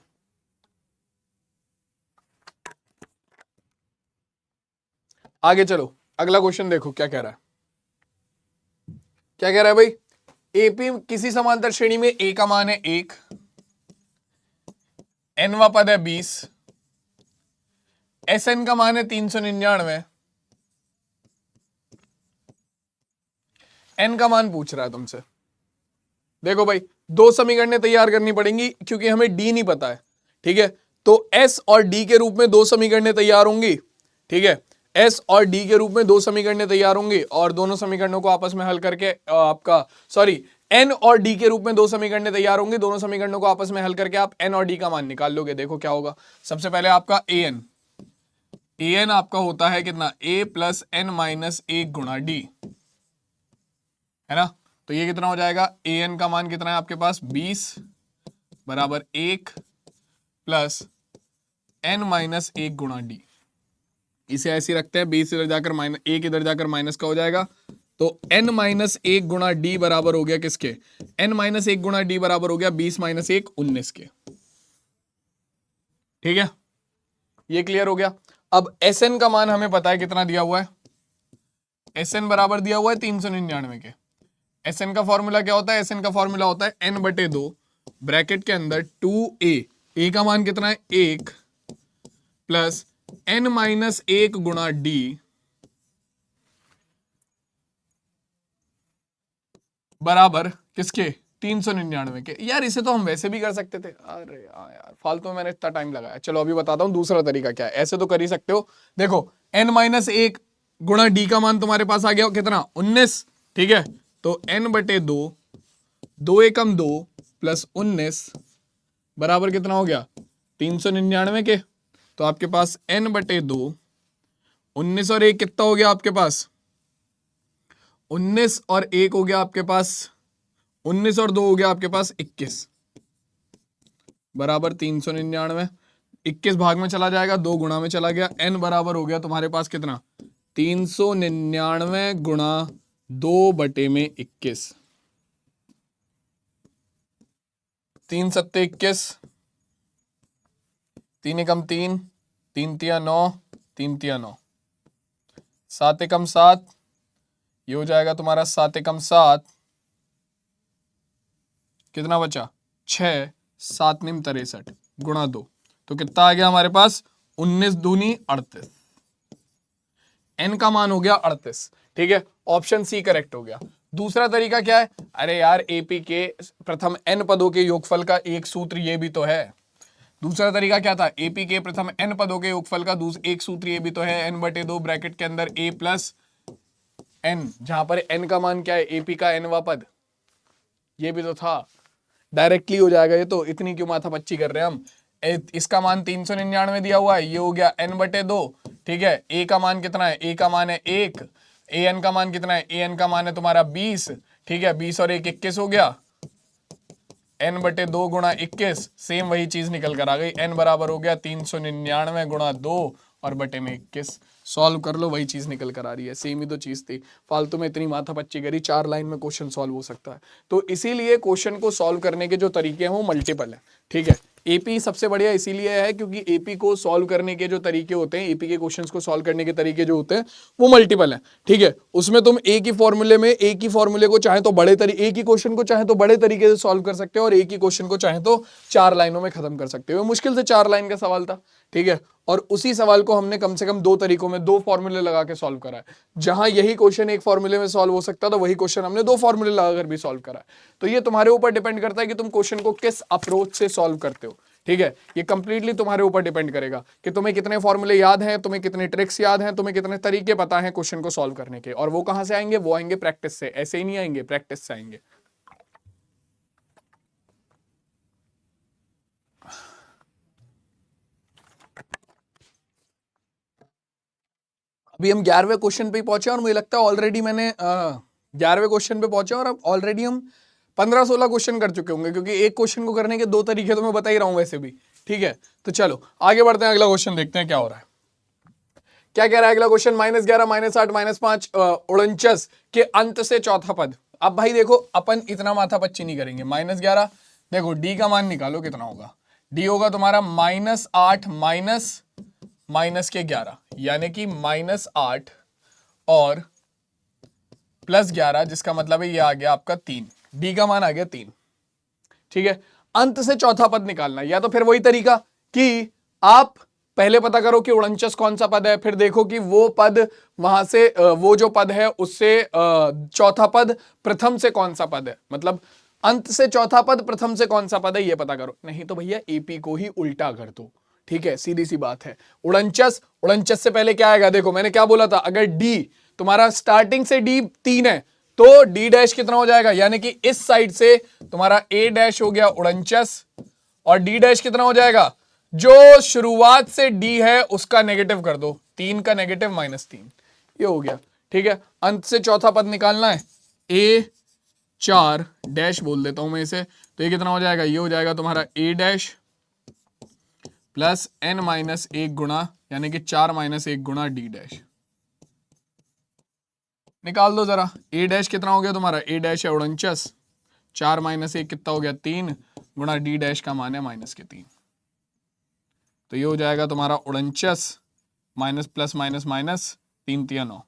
आगे चलो, अगला क्वेश्चन देखो क्या कह रहा है। क्या कह रहा है भाई? एपी किसी समांतर श्रेणी में ए का मान है 1, एनवा पद है 20, एस एन का मान है 399, एन का मान पूछ रहा है तुमसे। देखो भाई, दो समीकरणें तैयार करनी पड़ेंगी क्योंकि हमें डी नहीं पता है। ठीक है, तो एस और डी के रूप में दो समीकरणें तैयार होंगी। ठीक है, एस और डी के रूप में दो समीकरणें तैयार होंगी और दोनों समीकरणों को आपस में हल करके एन और डी के रूप में दो समीकरणें तैयार होंगी। दोनों समीकरणों को आपस में हल करके आप एन और डी का मान निकाल लोगे। देखो क्या होगा। सबसे पहले आपका ए एन आपका होता है कितना? ए प्लस एन माइनस 1 गुणा डी, है ना। तो ये कितना हो जाएगा? ए एन का मान कितना है आपके पास? 20 बराबर 1 प्लस एन माइनस 1 गुणा डी। इसे ऐसे रखते हैं, 20 इधर जाकर माइनस 1 इधर जाकर माइनस का हो जाएगा। तो n माइनस 1 गुणा डी बराबर हो गया किसके? n माइनस 1 गुणा डी बराबर हो गया 20 माइनस 1 19 के। ठीक है, ये क्लियर हो गया। अब Sn का मान हमें पता है कितना दिया हुआ है। Sn बराबर दिया हुआ है 399 के। Sn का फॉर्मूला क्या होता है? Sn का फॉर्मूला होता है n/2 ब्रैकेट के अंदर 2a, a का मान कितना है? 1 प्लस n माइनस 1 गुणा डी बराबर किसके? 399 के। यार इसे तो हम वैसे भी कर सकते थे। अरे यार फालतू में मैंने इतना टाइम लगाया। चलो अभी बताता हूं दूसरा तरीका क्या है। ऐसे तो कर ही सकते हो। देखो n माइनस 1 गुणा डी का मान तुम्हारे पास आ गया कितना? 19। ठीक है, तो n/2 2 एकम 2 प्लस 19 बराबर कितना हो गया? 399 के। तो आपके पास n/2 19 और 1 कितना हो गया आपके पास? 19 और 1 हो गया आपके पास 19 और 2 हो गया आपके पास 21 बराबर 399। 21 भाग में चला जाएगा, 2 गुणा में चला गया। n बराबर हो गया तुम्हारे पास कितना? 399 गुणा 2/21। 3 सत्ते 21, 3 एकम 3, 3 तिया 9, 3 तिया 9, 7 एकम 7, ये हो जाएगा तुम्हारा 7 एकम 7, कितना बचा? 6, 7 निम 63 गुणा 2, तो कितना आ गया हमारे पास? 19 दूनी 38। n का मान हो गया 38। ठीक है, ऑप्शन सी करेक्ट हो गया। दूसरा तरीका क्या है? अरे यार एपी के प्रथम n पदों के योगफल का एक सूत्र ये भी तो है। दूसरा तरीका क्या था? एपी के प्रथम n पदों के योगफल का एक सूत्र ये भी तो है, n/2 ब्रैकेट के अंदर a प्लस n, जहां पर n का मान क्या है? एपी का nवा पद, ये भी तो था। डायरेक्टली हो जाएगा ये तो, इतनी क्यों माथापच्ची कर रहे हैं हम। इसका मान 399 दिया हुआ है, ये हो गया n/2। ठीक है, a का मान कितना है? a का मान है 1, an का मान कितना है? an का मान है तुम्हारा 20। ठीक है, 20 और 1 21 हो गया, n/2 गुणा 21, सेम वही चीज निकल कर आ गई। n बराबर हो गया 399 गुणा 2 और बटे में 21। सॉल्व कर लो, वही चीज निकल कर आ रही है, सेम ही तो चीज थी। फालतू में इतनी माथापच्ची करी, 4 लाइन में क्वेश्चन सॉल्व हो सकता है। तो इसीलिए क्वेश्चन को सॉल्व करने के जो तरीके हैं वो मल्टीपल है। ठीक है, एपी सबसे बढ़िया इसीलिए है क्योंकि एपी को सॉल्व करने के जो तरीके होते हैं, एपी के क्वेश्चंस को सॉल्व करने के तरीके जो होते हैं वो मल्टीपल हैं। ठीक है, उसमें तुम एक ही फॉर्मूले में एक ही फॉर्मूले को चाहे तो बड़े तरीके, एक ही क्वेश्चन को चाहे तो बड़े तरीके से सॉल्व कर सकते हो और एक ही क्वेश्चन को चाहे तो 4 लाइनों में खत्म कर सकते हो। मुश्किल से 4 लाइन का सवाल था। ठीक है, और उसी सवाल को हमने कम से कम 2 तरीकों में 2 फॉर्मूले लगा के सॉल्व करा है। जहां यही क्वेश्चन एक फॉर्मूले में सॉल्व हो सकता था, वही क्वेश्चन हमने 2 फॉर्मूले लगाकर भी सॉल्व करा है। तो ये तुम्हारे ऊपर डिपेंड करता है कि तुम क्वेश्चन को किस अप्रोच से सॉल्व करते हो। ठीक है, ये कंप्लीटली तुम्हारे ऊपर डिपेंड करेगा कि तुम्हें कितने फॉर्मूले याद हैं, तुम्हें कितने ट्रिक्स याद हैं, तुम्हें कितने तरीके पता हैं क्वेश्चन को सॉल्व करने के। और वो कहां से आएंगे? वो आएंगे प्रैक्टिस से। ऐसे ही नहीं आएंगे, प्रैक्टिस से आएंगे। अभी हम 11वें क्वेश्चन पे ही पहुंचे और मुझे लगता है ऑलरेडी मैंने 11वें क्वेश्चन पे पहुंचे और अब ऑलरेडी हम 15-16 क्वेश्चन कर चुके होंगे, क्योंकि एक क्वेश्चन को करने के दो तरीके तो मैं बता ही रहा हूं वैसे भी। ठीक है, तो चलो आगे बढ़ते हैं, अगला क्वेश्चन देखते हैं क्या हो रहा है। क्या कह रहा है अगला क्वेश्चन? -11, -8, -5 49 के अंत से चौथा पद। अब भाई देखो अपन इतना माथा पच्ची नहीं करेंगे। -11, देखो डी का मान निकालो कितना होगा। डी होगा तुम्हारा -8 माइनस के 11, यानी कि -8 और +11, जिसका मतलब है ये आ गया आपका 3। डी का मान आ गया 3। ठीक है, अंत से चौथा पद निकालना, या तो फिर वही तरीका कि आप पहले पता करो कि 49 कौन सा पद है, फिर देखो कि वो पद वहां से वो जो पद है उससे चौथा पद प्रथम से कौन सा पद है, मतलब अंत से चौथा पद प्रथम से कौन सा पद है ये पता करो। नहीं तो भैया एपी को ही उल्टा कर दो। ठीक है, सीधी सी बात है। 49 से पहले क्या आएगा? देखो मैंने क्या बोला था, अगर डी तुम्हारा स्टार्टिंग से डी 3 है तो डी डैश कितना हो जाएगा, यानी कि इस साइड से तुम्हारा ए डैश हो गया 49 और डी डैश कितना हो जाएगा, जो शुरुआत से डी है उसका नेगेटिव कर दो, 3 का नेगेटिव -3, ये हो गया। ठीक है, अंत से चौथा पद निकालना है, ए 4 डैश बोल देता हूं मैं इसे, तो ये कितना हो जाएगा, ये हो जाएगा तुम्हारा ए डैश प्लस n-1 गुणा, यानी कि 4 - 1 गुणा डी डैश। निकाल दो जरा, ए डैश कितना हो गया तुम्हारा, ए डैश है 49, 4 - 1 कितना हो गया 3 गुणा डी डैश का मान है -3, तो ये हो जाएगा तुम्हारा 49 माइनस प्लस माइनस माइनस 3 3 9,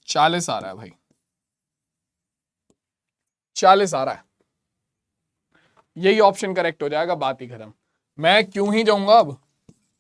40 आ रहा है भाई, 40 आ रहा है। यही ऑप्शन करेक्ट हो जाएगा, बात ही खत्म। मैं क्यों ही जाऊंगा अब,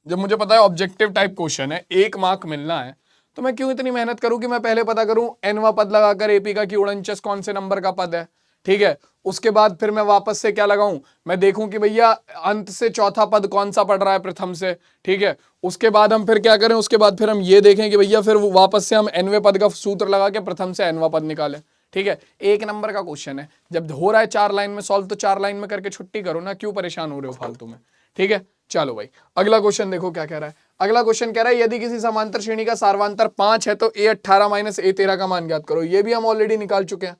जब मुझे पता है ऑब्जेक्टिव टाइप क्वेश्चन है, 1 मार्क मिलना है, तो मैं क्यों इतनी मेहनत करूं कि मैं पहले पता करूं nवां पद लगाकर एपी का कि 49 कौन से नंबर का पद है। ठीक है, उसके बाद फिर मैं वापस से क्या लगाऊं, मैं देखूं कि भैया अंत से चौथा पद कौन सा पड़ रहा है प्रथम से। ठीक है, उसके बाद हम फिर क्या करें, उसके बाद फिर हम ये देखें कि भैया फिर वापस से हम nवें पद का सूत्र लगा के प्रथम से nवां पद निकालें। ठीक है, 1 नंबर का क्वेश्चन है, जब हो रहा है 4 लाइन में सॉल्व तो 4 लाइन में करके छुट्टी करो ना, क्यों परेशान हो रहे हो फालतू में। ठीक है, चलो भाई अगला क्वेश्चन देखो क्या कह रहा है। अगला क्वेश्चन कह रहा है यदि किसी समांतर श्रेणी का सार्वंतर 5 है तो a18 माइनस a13 का मान ज्ञात करो। ये भी हम ऑलरेडी निकाल चुके हैं,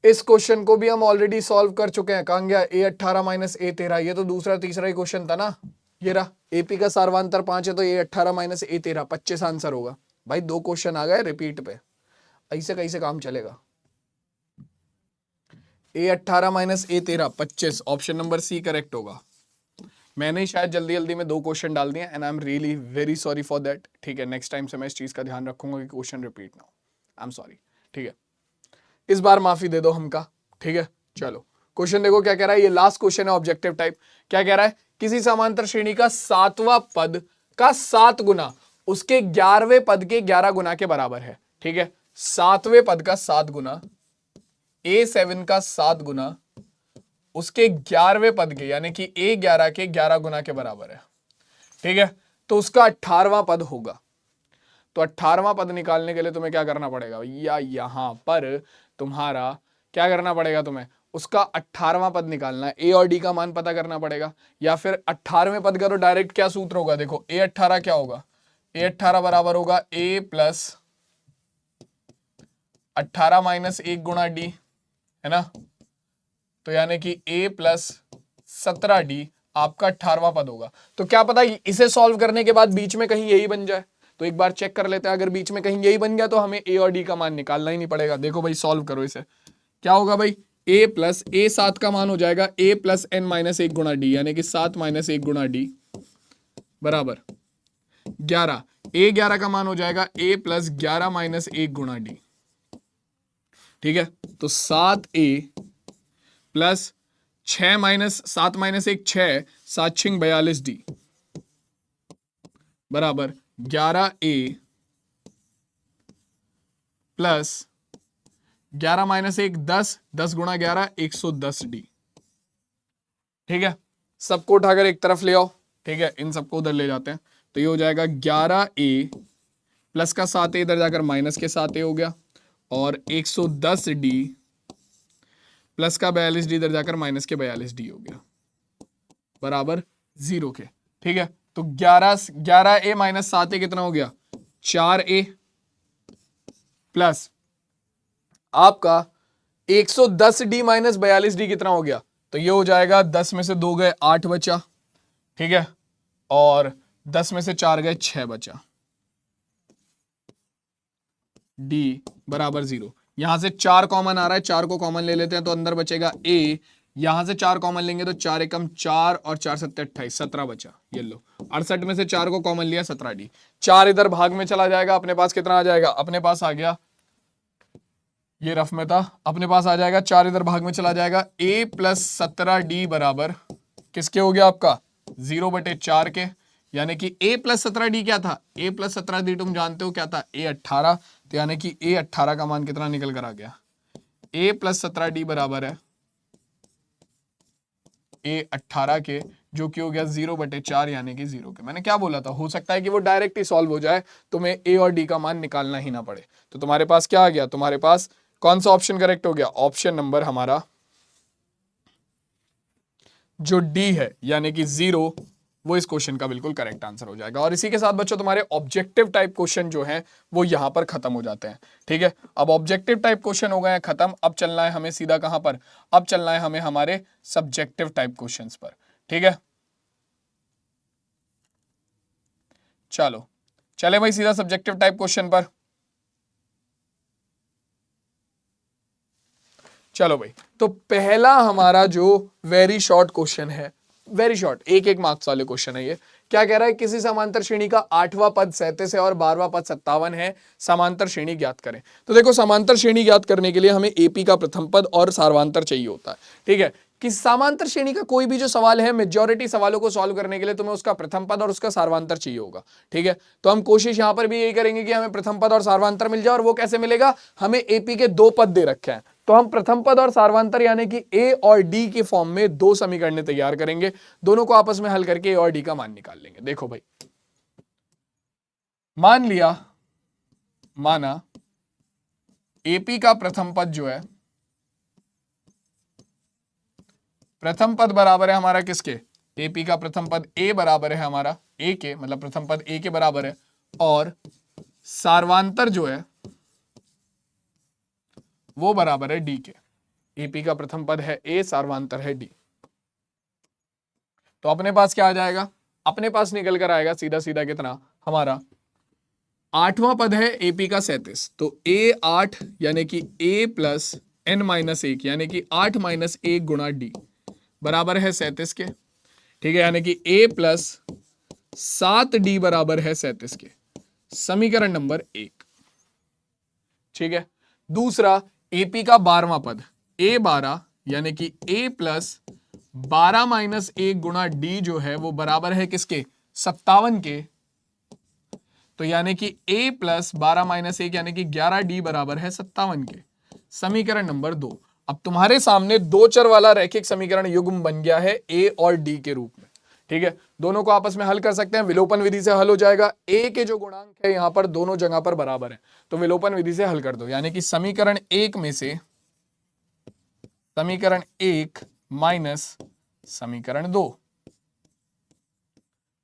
इस क्वेश्चन को भी हम ऑलरेडी सॉल्व कर चुके हैं। कहां गया a18 माइनस a13, ये तो दूसरा तीसरा ही क्वेश्चन था ना। ये रहा, एपी का सार्वंतर 5 है तो a18 माइनस a13 25 आंसर होगा। भाई 2 क्वेश्चन आ गए रिपीट पे, ऐसे कैसे काम चलेगा। a18 minus a13 25, option number C correct होगा। मैंने शायद जल्दी जल्दी में 2 क्वेश्चन डाल दिए and I am really very sorry for that. ठीक है, नेक्स्ट टाइम से मैं इस चीज का ध्यान रखूंगा कि क्वेश्चन रिपीट ना हो, आई एम सॉरी। ठीक है, इस बार माफी दे दो हमका। ठीक है, चलो क्वेश्चन देखो क्या कह रहा है, ये लास्ट क्वेश्चन है ऑब्जेक्टिव टाइप। क्या कह रहा है, किसी समांतर श्रेणी का 7वां पद का 7 गुना उसके 11वें पद के 11 गुना के बराबर है। ठीक है, 7वें पद का 7 गुना, a7 का 7 गुना उसके 11वें पद के, यानी कि a11 के 11 गुना के बराबर है। ठीक है, तो उसका 18वां पद होगा। तो 18वां पद निकालने के लिए तुम्हें क्या करना पड़ेगा, या यहां पर तुम्हारा क्या करना पड़ेगा, तुम्हें उसका 18वां पद निकालना है, ए और डी का मान पता करना पड़ेगा, या फिर 18वें पद का तो डायरेक्ट क्या सूत्र होगा, देखो a18 क्या होगा, a18 बराबर होगा a प्लस 18 माइनस 1 गुणा डी, है ना, तो यानी कि a प्लस 17d आपका 18वां पद होगा। तो क्या पता इसे सॉल्व करने के बाद बीच में कहीं यही बन जाए, तो एक बार चेक कर लेते हैं। अगर बीच में कहीं यही बन गया तो हमें a और d का मान निकालना ही नहीं पड़ेगा। देखो भाई सॉल्व करो इसे, क्या होगा भाई, a प्लस a7 का मान हो जाएगा a प्लस n माइनस 1 गुणा डी, यानी कि 7 माइनस 1 गुणा डी बराबर 11, a11 का मान हो जाएगा a प्लस 11 माइनस 1 गुणा डी। ठीक है, तो 7a plus 6 minus 7 minus 1 6, 7 6 42 D बराबर 11a प्लस 11 माइनस 1 10, 10 गुणा 11 110 डी। ठीक है, सबको उठाकर एक तरफ ले आओ। ठीक है, इन सबको उधर ले जाते हैं, तो ये हो जाएगा 11a प्लस का 7a इधर जाकर माइनस के 7a हो गया, और 110d प्लस का 42d इधर जाकर माइनस के 42d हो गया बराबर 0 के। ठीक है, तो 11a माइनस 7a कितना हो गया 4a प्लस आपका 110d माइनस 42d कितना हो गया, तो ये हो जाएगा 10 में से 2 गए 8 बचा, ठीक है, और 10 में से 4 गए 6 बचा, d बराबर 0। यहां से 4 कॉमन आ रहा है, 4 को कॉमन ले लेते हैं तो अंदर बचेगा a, यहां से 4 कॉमन लेंगे तो 4 एकम 4 और 4 सत्ते 28, 17 बचा। ये लो 68 में से 4 को कॉमन लिया 17d, 4 इधर भाग में चला जाएगा, अपने पास कितना आ जाएगा, अपने पास आ गया, ये रफ में था, अपने पास आ जाएगा 4 इधर भाग में चला जाएगा, a प्लस 17d बराबर किसके हो गया आपका 0/4 के, यानी कि a प्लस 17d क्या था, a प्लस 17d तुम जानते हो क्या था, a 18, तो यानी कि a 18 का मान कितना निकल कर आ गया, a प्लस 17d बराबर है a 18 के, जो कि हो गया 0/4 यानी कि 0 के। मैंने क्या बोला था, हो सकता है कि वो डायरेक्ट ही सॉल्व हो जाए, तुम्हें a और d का मान निकालना ही ना पड़े। तो तुम्हारे पास क्या आ गया, तुम्हारे पास कौन सा ऑप्शन करेक्ट हो गया, ऑप्शन नंबर हमारा जो डी है यानी कि 0, वो इस क्वेश्चन का बिल्कुल करेक्ट आंसर हो जाएगा। और इसी के साथ बच्चों तुम्हारे ऑब्जेक्टिव टाइप क्वेश्चन जो हैं वो यहां पर खत्म हो जाते हैं, ठीक है। अब ऑब्जेक्टिव टाइप क्वेश्चन हो गए हैं खत्म, अब चलना है हमें सीधा कहां पर, अब चलना है हमें हमारे सब्जेक्टिव टाइप क्वेश्चंस पर, ठीक है। चलो चले भाई सीधा सब्जेक्टिव टाइप क्वेश्चन पर। चलो भाई, तो पहला हमारा जो वेरी शॉर्ट क्वेश्चन है, वेरी शॉर्ट, एक मार्क्स वाले क्वेश्चन है ये। क्या कह रहा है, किसी समांतर श्रेणी का 8वां पद 37 है और 12वां पद 57 है, समांतर श्रेणी ज्ञात करें। तो देखो समांतर श्रेणी ज्ञात करने के लिए हमें एपी का प्रथम पद और सार्वांतर चाहिए होता है, ठीक है। कि समांतर श्रेणी का कोई भी जो सवाल है, मेजॉरिटी सवालों को सॉल्व करने के लिए तुम्हें उसका प्रथम पद और उसका सार्वांतर चाहिए होगा, ठीक है। तो हम कोशिश यहां पर भी यही करेंगे कि हमें प्रथम पद और सार्वांतर मिल जाए, और वो कैसे मिलेगा, हमें एपी के 2 पद दे रखे हैं, तो हम प्रथम पद और सार्वांतर यानी कि ए और डी के फॉर्म में 2 समीकरण तैयार करेंगे, दोनों को आपस में हल करके ए और डी का मान निकाल लेंगे। देखो भाई, मान लिया, माना एपी का प्रथम पद जो है, प्रथम पद बराबर है हमारा किसके, एपी का प्रथम पद ए बराबर है हमारा ए के, मतलब प्रथम पद ए के बराबर है, और सार्वांतर जो है वो बराबर है डी के। एपी का प्रथम पद है ए, सार्वांतर है डी। तो अपने पास क्या आ जाएगा, अपने पास निकल कर आएगा सीधा सीधा कितना, हमारा 8वां पद है एपी का 37, तो ए 8 यानी कि ए प्लस n माइनस 1 यानी कि 8 माइनस 1 गुणा डी बराबर है 37 के, ठीक है, यानी कि a प्लस 7d बराबर है 37 के, समीकरण नंबर 1, ठीक है। दूसरा एपी का 12वां पद a 12 यानी कि a प्लस 12 माइनस 1 गुणा डी जो है वो बराबर है किसके, 57 के, तो यानी कि a प्लस 12 माइनस 1 यानी कि 11d बराबर है 57 के, समीकरण नंबर 2। अब तुम्हारे सामने दो चर वाला रैखिक समीकरण युग्म बन गया है ए और डी के रूप में, ठीक है। दोनों को आपस में हल कर सकते हैं, विलोपन विधि से हल हो जाएगा। ए के जो गुणांक है यहां पर दोनों जगह पर बराबर है, तो विलोपन विधि से हल कर दो, यानी कि समीकरण 1 में से समीकरण 1 माइनस समीकरण 2,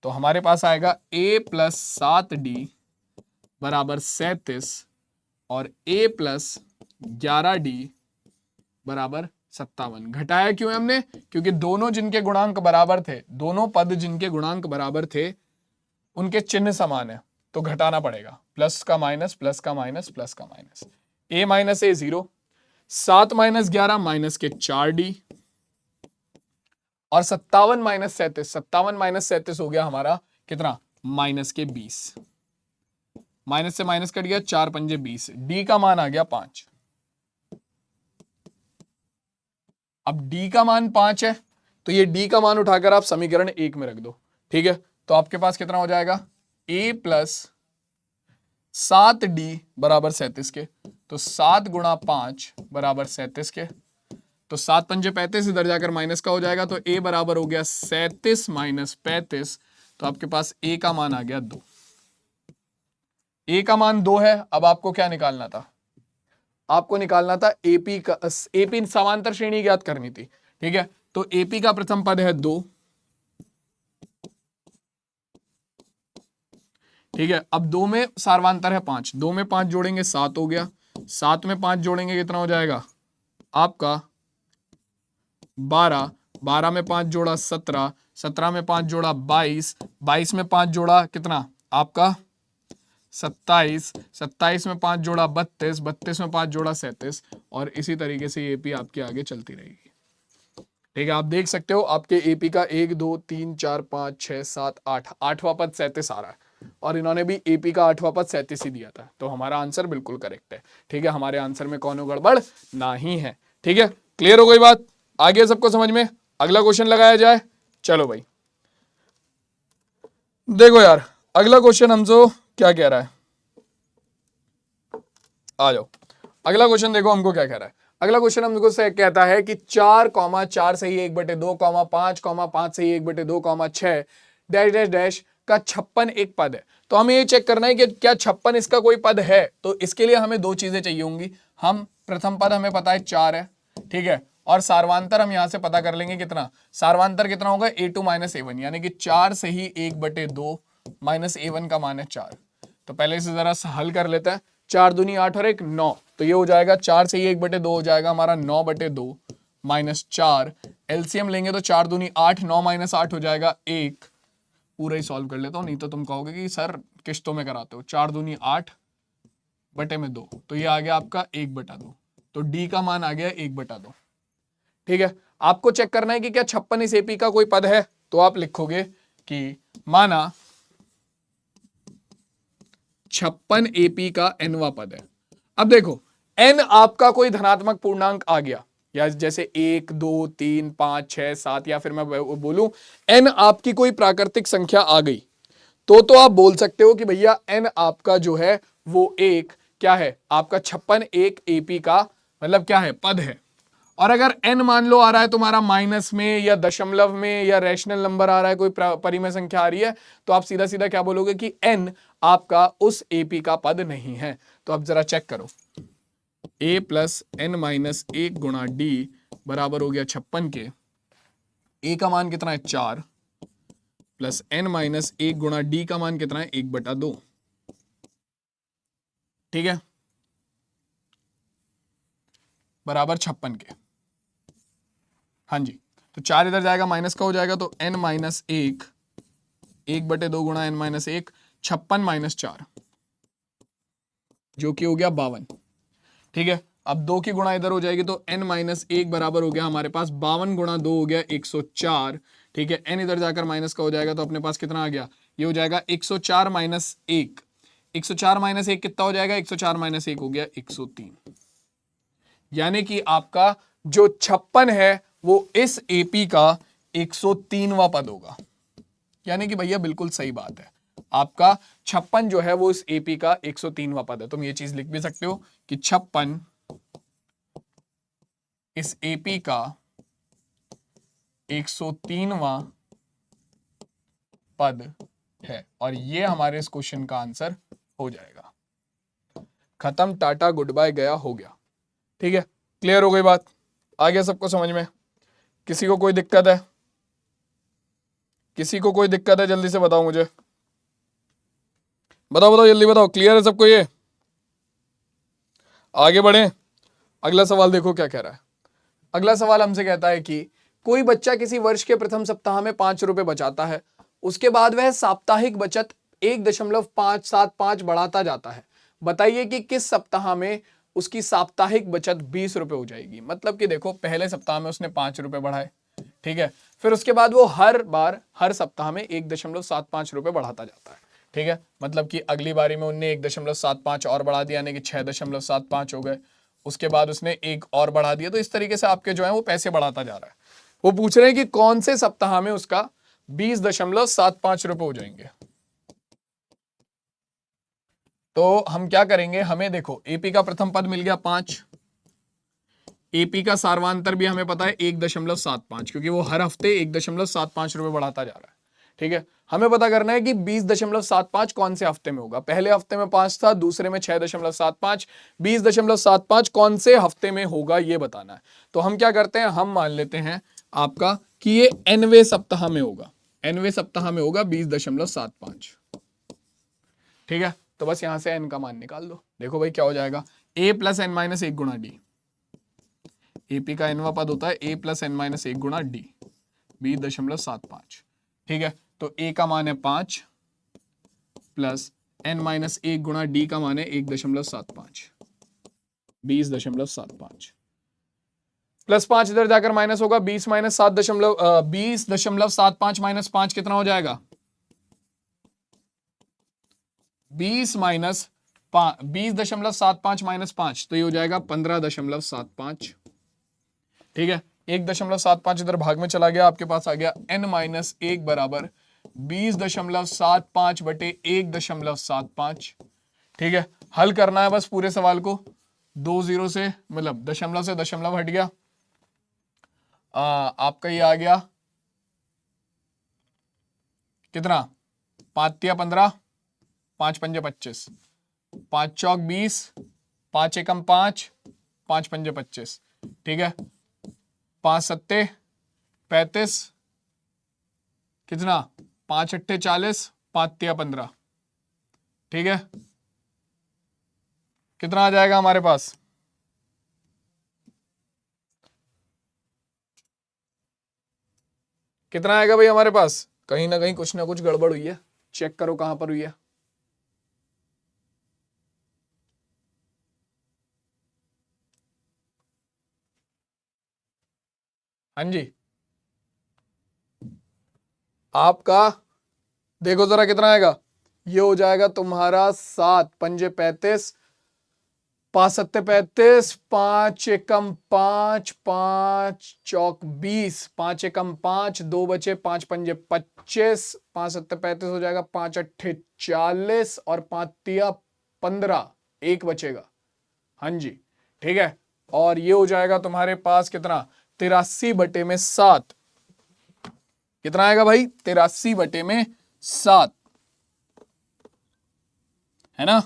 तो हमारे पास आएगा a प्लस 7d बराबर 37 और a प्लस 11d बराबर 57। घटाया क्यों है हमने, क्योंकि दोनों जिनके गुणांक बराबर थे, दोनों पद जिनके गुणांक बराबर थे उनके चिन्ह समान है, तो घटाना पड़ेगा, प्लस का माइनस, प्लस का माइनस, प्लस का minus, a minus A 0, 7 minus 11 minus के 4d, और 57 माइनस 37, 57 माइनस 37 हो गया हमारा कितना, माइनस के 20, माइनस से माइनस कट गया, 4 पंजे 20, डी का मान आ गया 5। अब डी का मान 5 है, तो ये डी का मान उठाकर आप समीकरण 1 में रख दो, ठीक है। तो आपके पास कितना हो जाएगा, a प्लस 7d बराबर 37 के, तो 7 गुणा 5 बराबर 37 के, तो 7 पंजे 35, इधर जाकर माइनस का हो जाएगा, तो a बराबर हो गया 37 माइनस 35, तो आपके पास a का मान आ गया 2। a का मान 2 है, अब आपको क्या निकालना था, आपको निकालना था एपी का, एपी समांतर श्रेणी ज्ञात करनी थी, ठीक है। तो एपी का प्रथम पद है 2, ठीक है, अब 2 में सार्वांतर है 5, 2 में 5 जोड़ेंगे 7 हो गया, 7 में 5 जोड़ेंगे कितना हो जाएगा आपका 12, 12 में 5 जोड़ा 17, 17 में 5 जोड़ा 22, 22 में 5 जोड़ा कितना आपका 27, 27 में 5 जोड़ा 32, 32 में 5 जोड़ा 37, और इसी तरीके से एपी आपकी आगे चलती रहेगी। ठीक है, आप देख सकते हो आपके एपी का 1 2 3 4 5 6 7 8, 8वां पद 37 आ रहा है, और इन्होंने भी एपी का 8वां पद 37 ही दिया था, तो हमारा आंसर बिल्कुल करेक्ट है। ठीक है, हमारे आंसर में कौन गड़बड़ नहीं है। ठीक है, क्लियर हो गई बात, आगे सबको समझ में। अगला क्वेश्चन लगाया जाए, चलो भाई देखो यार, अगला क्वेश्चन हमसे क्या कह रहा है, आ जाओ। अगला क्वेश्चन देखो हमको क्या कह रहा है। अगला क्वेश्चन हमको से कहता है कि 4,4 सही 1/2, 5,5 सही 1/2, 6 डैश डैश डैश का 56 एक पद है। तो हमें ये चेक करना है कि क्या 56 इसका कोई पद है। तो इसके लिए हमें दो चीजें चाहिए होंगी। हम प्रथम पद हमें पता है 4 है, ठीक है, और सार्वांतर हम यहां से पता कर लेंगे कितना, सार्वांतर कितना होगा a2 - a1, यानी कि 4 सही 1/2 माइनस a1 का मान है 4। तो पहले से जरा हल कर लेते हैं। 4 दूनी 8 और 1 9, तो ये हो जाएगा 4 से ही 1/2 हो जाएगा हमारा 9/2 माइनस 4। एलसीएम लेंगे तो 4 दूनी 8, 9 - 8 हो जाएगा 1। पूरा ही सॉल्व कर लेता हूँ, नहीं तो तुम कहोगे कि सर किस्तों में कराते हो। 4 दूनी 8 बटे में 2, तो ये आ गया आपका 1/2, तो डी का मान आ गया 1/2। ठीक है, आपको चेक करना है कि क्या 56 इस एपी का कोई पद है। तो आप लिखोगे कि माना 56 एपी का एनवा पद है। अब देखो एन आपका कोई धनात्मक पूर्णांक आ गया, या जैसे 1 2 3 5 6 7, या फिर मैं बोलूं एन आपकी कोई प्राकृतिक संख्या आ गई, तो आप बोल सकते हो कि भैया एन आपका जो है वो एक क्या है, आपका 56 एक एपी का मतलब क्या है, पद है। और अगर n मान लो आ रहा है तुम्हारा माइनस में या दशमलव में या रैशनल नंबर आ रहा है, कोई परिमेय संख्या आ रही है, तो आप सीधा सीधा क्या बोलोगे कि n आपका उस एपी का पद नहीं है। तो अब जरा चेक करो, a प्लस n माइनस 1 गुणा डी बराबर हो गया 56 के, a का मान कितना है 4, प्लस n माइनस 1 गुणा डी का मान कितना है 1/2। ठीक है, बराबर 56 के। हाँ जी, तो 4 इधर जाएगा माइनस का हो जाएगा, तो n माइनस 1 1/2 गुणा n माइनस 1, 56 माइनस 4 जो कि हो गया 52। ठीक है, अब 2 की गुणा इधर हो जाएगी, तो n माइनस 1 बराबर हो गया हमारे पास 52 गुणा 2 हो गया 104। ठीक है, n इधर जाकर माइनस का हो जाएगा, तो अपने पास कितना आ गया, ये हो जाएगा 104 माइनस 1, 104 माइनस 1 कितना हो जाएगा, 104 माइनस 1 हो गया 103। यानी कि आपका जो 56 है वो इस एपी का 103वां पद होगा। यानी कि भैया बिल्कुल सही बात है, आपका 56 जो है वो इस एपी का 103वां पद है। तुम ये चीज लिख भी सकते हो कि 56 इस एपी का 103वां पद है, और ये हमारे इस क्वेश्चन का आंसर हो जाएगा। खत्म, टाटा गुड बाय, गया हो गया। ठीक है, क्लियर हो गई बात, आ गया सबको समझ में। किसी को कोई दिक्कत है, किसी को कोई दिक्कत है जल्दी से बताओ मुझे, बताओ बताओ जल्दी बताओ, क्लियर है सबको ये, आगे बढ़े। अगला सवाल देखो क्या कह रहा है। अगला सवाल हमसे कहता है कि कोई बच्चा किसी वर्ष के प्रथम सप्ताह में 5 रुपए बचाता है, उसके बाद वह साप्ताहिक बचत 1.575 बढ़ाता जाता है। बताइए कि किस सप्ताह में उसकी साप्ताहिक बचत 20 रुपए हो जाएगी। मतलब कि देखो पहले सप्ताह में उसने 5 रुपए बढ़ाए, ठीक है, फिर उसके बाद वो हर बार हर सप्ताह में 1.75 रुपए बढ़ाता जाता है। ठीक है, मतलब कि अगली बारी में उन्हें 1.75 और बढ़ा दिया, यानी कि 6.75 हो गए। उसके बाद उसने एक और बढ़ा दिया, तो इस तरीके से आपके जो है वो पैसे बढ़ाता जा रहा है। वो पूछ रहे हैं कि कौन से सप्ताह में उसका 20.75 रुपए हो जाएंगे। तो हम क्या करेंगे, हमें देखो एपी का प्रथम पद मिल गया 5, एपी का सार्वांतर भी हमें पता है 1.75, क्योंकि वो हर हफ्ते 1.75 रुपए बढ़ाता जा रहा है। ठीक है, हमें पता करना है कि 20.75 कौन से हफ्ते में होगा। पहले हफ्ते में 5 था, दूसरे में 6.75, 20.75 कौन से हफ्ते में होगा ये बताना है। तो हम क्या करते हैं, हम मान लेते हैं आपका कि ये nवें सप्ताह में होगा, nवें सप्ताह में होगा 20.75। ठीक है, तो बस यहां से एन का मान निकाल दो। देखो भाई क्या हो जाएगा, ए प्लस एन माइनस एक गुणा डी, एपी का एनवा पद होता है ए प्लस एन माइनस एक गुणा डी, 20.75। ठीक है, तो ए का मान है 5 प्लस एन माइनस एक गुणा डी का मान है 1.75, 20.75 प्लस 5 इधर जाकर माइनस होगा, 20 माइनस 20.75 माइनस 5 कितना हो जाएगा, 20.75 माइनस 5, तो ये हो जाएगा 15.75। ठीक है, 1.75 इधर भाग में चला गया, आपके पास आ गया n माइनस 1 बराबर 20.75 बटे 1.75। ठीक है, हल करना है बस पूरे सवाल को, 2 0 से मतलब दशमलव से दशमलव हट गया, आपका ये आ गया कितना, 5 × 15, 5 × 5 = 25, 5 चौक 20, 5 एकम 5, 5 पंजे 25। ठीक है, 5 सत्ते 35, कितना, 5 अट्ठे 40, 5 तिया 15। ठीक है, कितना आ जाएगा हमारे पास, कितना आएगा भाई हमारे पास, कहीं ना कहीं कुछ ना कुछ गड़बड़ हुई है, चेक करो कहां पर हुई है। हाँ जी, आपका देखो जरा कितना आएगा, ये हो जाएगा तुम्हारा 7 पंजे 35, 5 सत्ते 35, 5 एकम 5, 5 चौक 20, 5 एकम 5, 2 बचे, 5 पंजे 25, 5 सत्ते 35 हो जाएगा, 5 अट्ठे 40 और 5 तिया 15, एक बचेगा। हाँ जी, ठीक है, और ये हो जाएगा तुम्हारे पास कितना, 83/7। कितना आएगा भाई, 83/7, है ना।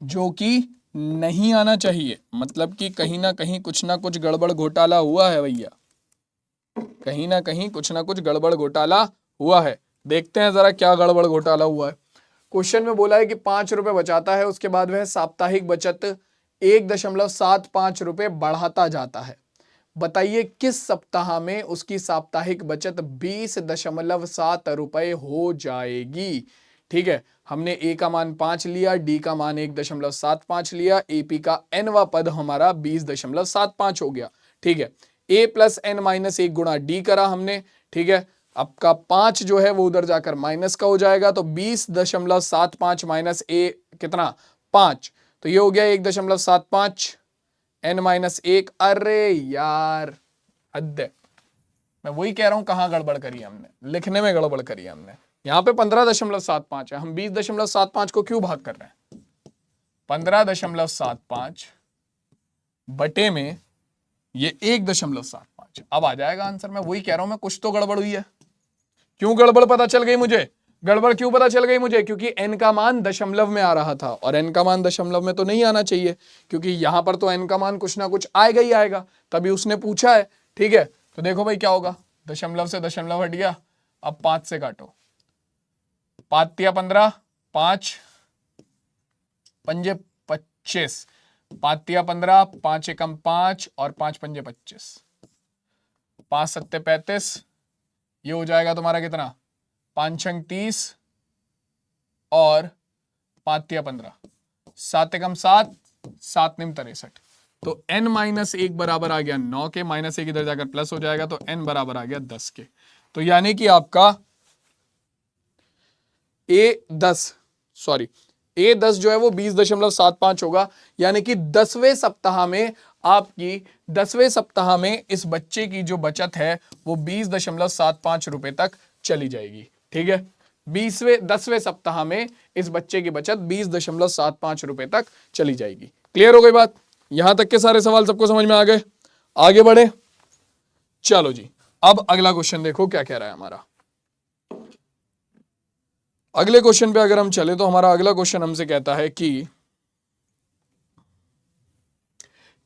जो कि नहीं आना चाहिए, मतलब कि कहीं ना कहीं कुछ ना कुछ गड़बड़ घोटाला हुआ है भैया, कहीं ना कहीं कुछ ना कुछ गड़बड़ घोटाला हुआ है। देखते हैं जरा क्या गड़बड़ घोटाला हुआ है। क्वेश्चन में बोला है कि 5 रुपए बचाता है, उसके बाद वह साप्ताहिक बचत 1.75 रुपए बढ़ाता जाता है। बताइए किस सप्ताह में उसकी साप्ताहिक बचत 20.7 रुपए हो जाएगी। ठीक है, हमने ए का मान 5 लिया, डी का मान 1.75 लिया, एपी का एनवा पद हमारा 20.75 हो गया। ठीक है, ए प्लस एन माइनस 1 गुणा डी करा हमने। ठीक है, आपका 5 जो है वो उधर जाकर माइनस का हो जाएगा, तो 20.75 माइनस ए कितना, 5, तो ये हो गया 1.75 एन माइनस 1। अरे यार हद है, मैं वही कह रहा हूं, कहां गड़बड़ करी हमने, लिखने में गड़बड़ करी हमने। यहां पे 15.75 है, हम 20.75 को क्यों भाग कर रहे हैं, 15.75 बटे में ये 1.75, अब आ जाएगा आंसर। मैं वही कह रहा हूं, मैं कुछ तो गड़बड़ हुई है। क्यों गड़बड़ पता चल गई मुझे, गड़बड़ क्यों पता चल गई मुझे, क्योंकि n का मान दशमलव में आ रहा था, और n का मान दशमलव में तो नहीं आना चाहिए, क्योंकि यहां पर तो n का मान कुछ ना कुछ आएगा ही आएगा, तभी उसने पूछा है। ठीक है, तो देखो भाई क्या होगा, दशमलव से दशमलव हट गया, अब 5 से काटो, 5 तिया 15, 5 पंजे 25, 5 तिया 15, 5 एकम 5 और 5 पंजे 25, 5 सत्ते 35, ये हो जाएगा तुम्हारा कितना, 5 छंग 30 और 5 तिया 15, 7 एकम 7, 7 निम 63, तो n माइनस 1 बराबर आ गया 9 के, माइनस 1 इधर जाकर प्लस हो जाएगा, तो n बराबर आ गया 10 के। तो यानी कि आपका A10 जो है वो 20.75 होगा, यानी कि 10वें सप्ताह में आपकी 10वें सप्ताह में इस बच्चे की जो बचत है वो 20.75 रुपए तक चली जाएगी। ठीक है, 10वें सप्ताह में इस बच्चे की बचत 20.75 रुपए तक चली जाएगी। क्लियर हो गई बात, यहां तक के सारे सवाल सबको समझ में आ गए, आगे बढ़े। चलो जी, अब अगला क्वेश्चन देखो क्या कह रहा है हमारा। अगले क्वेश्चन पे अगर हम चले तो हमारा अगला क्वेश्चन हमसे कहता है कि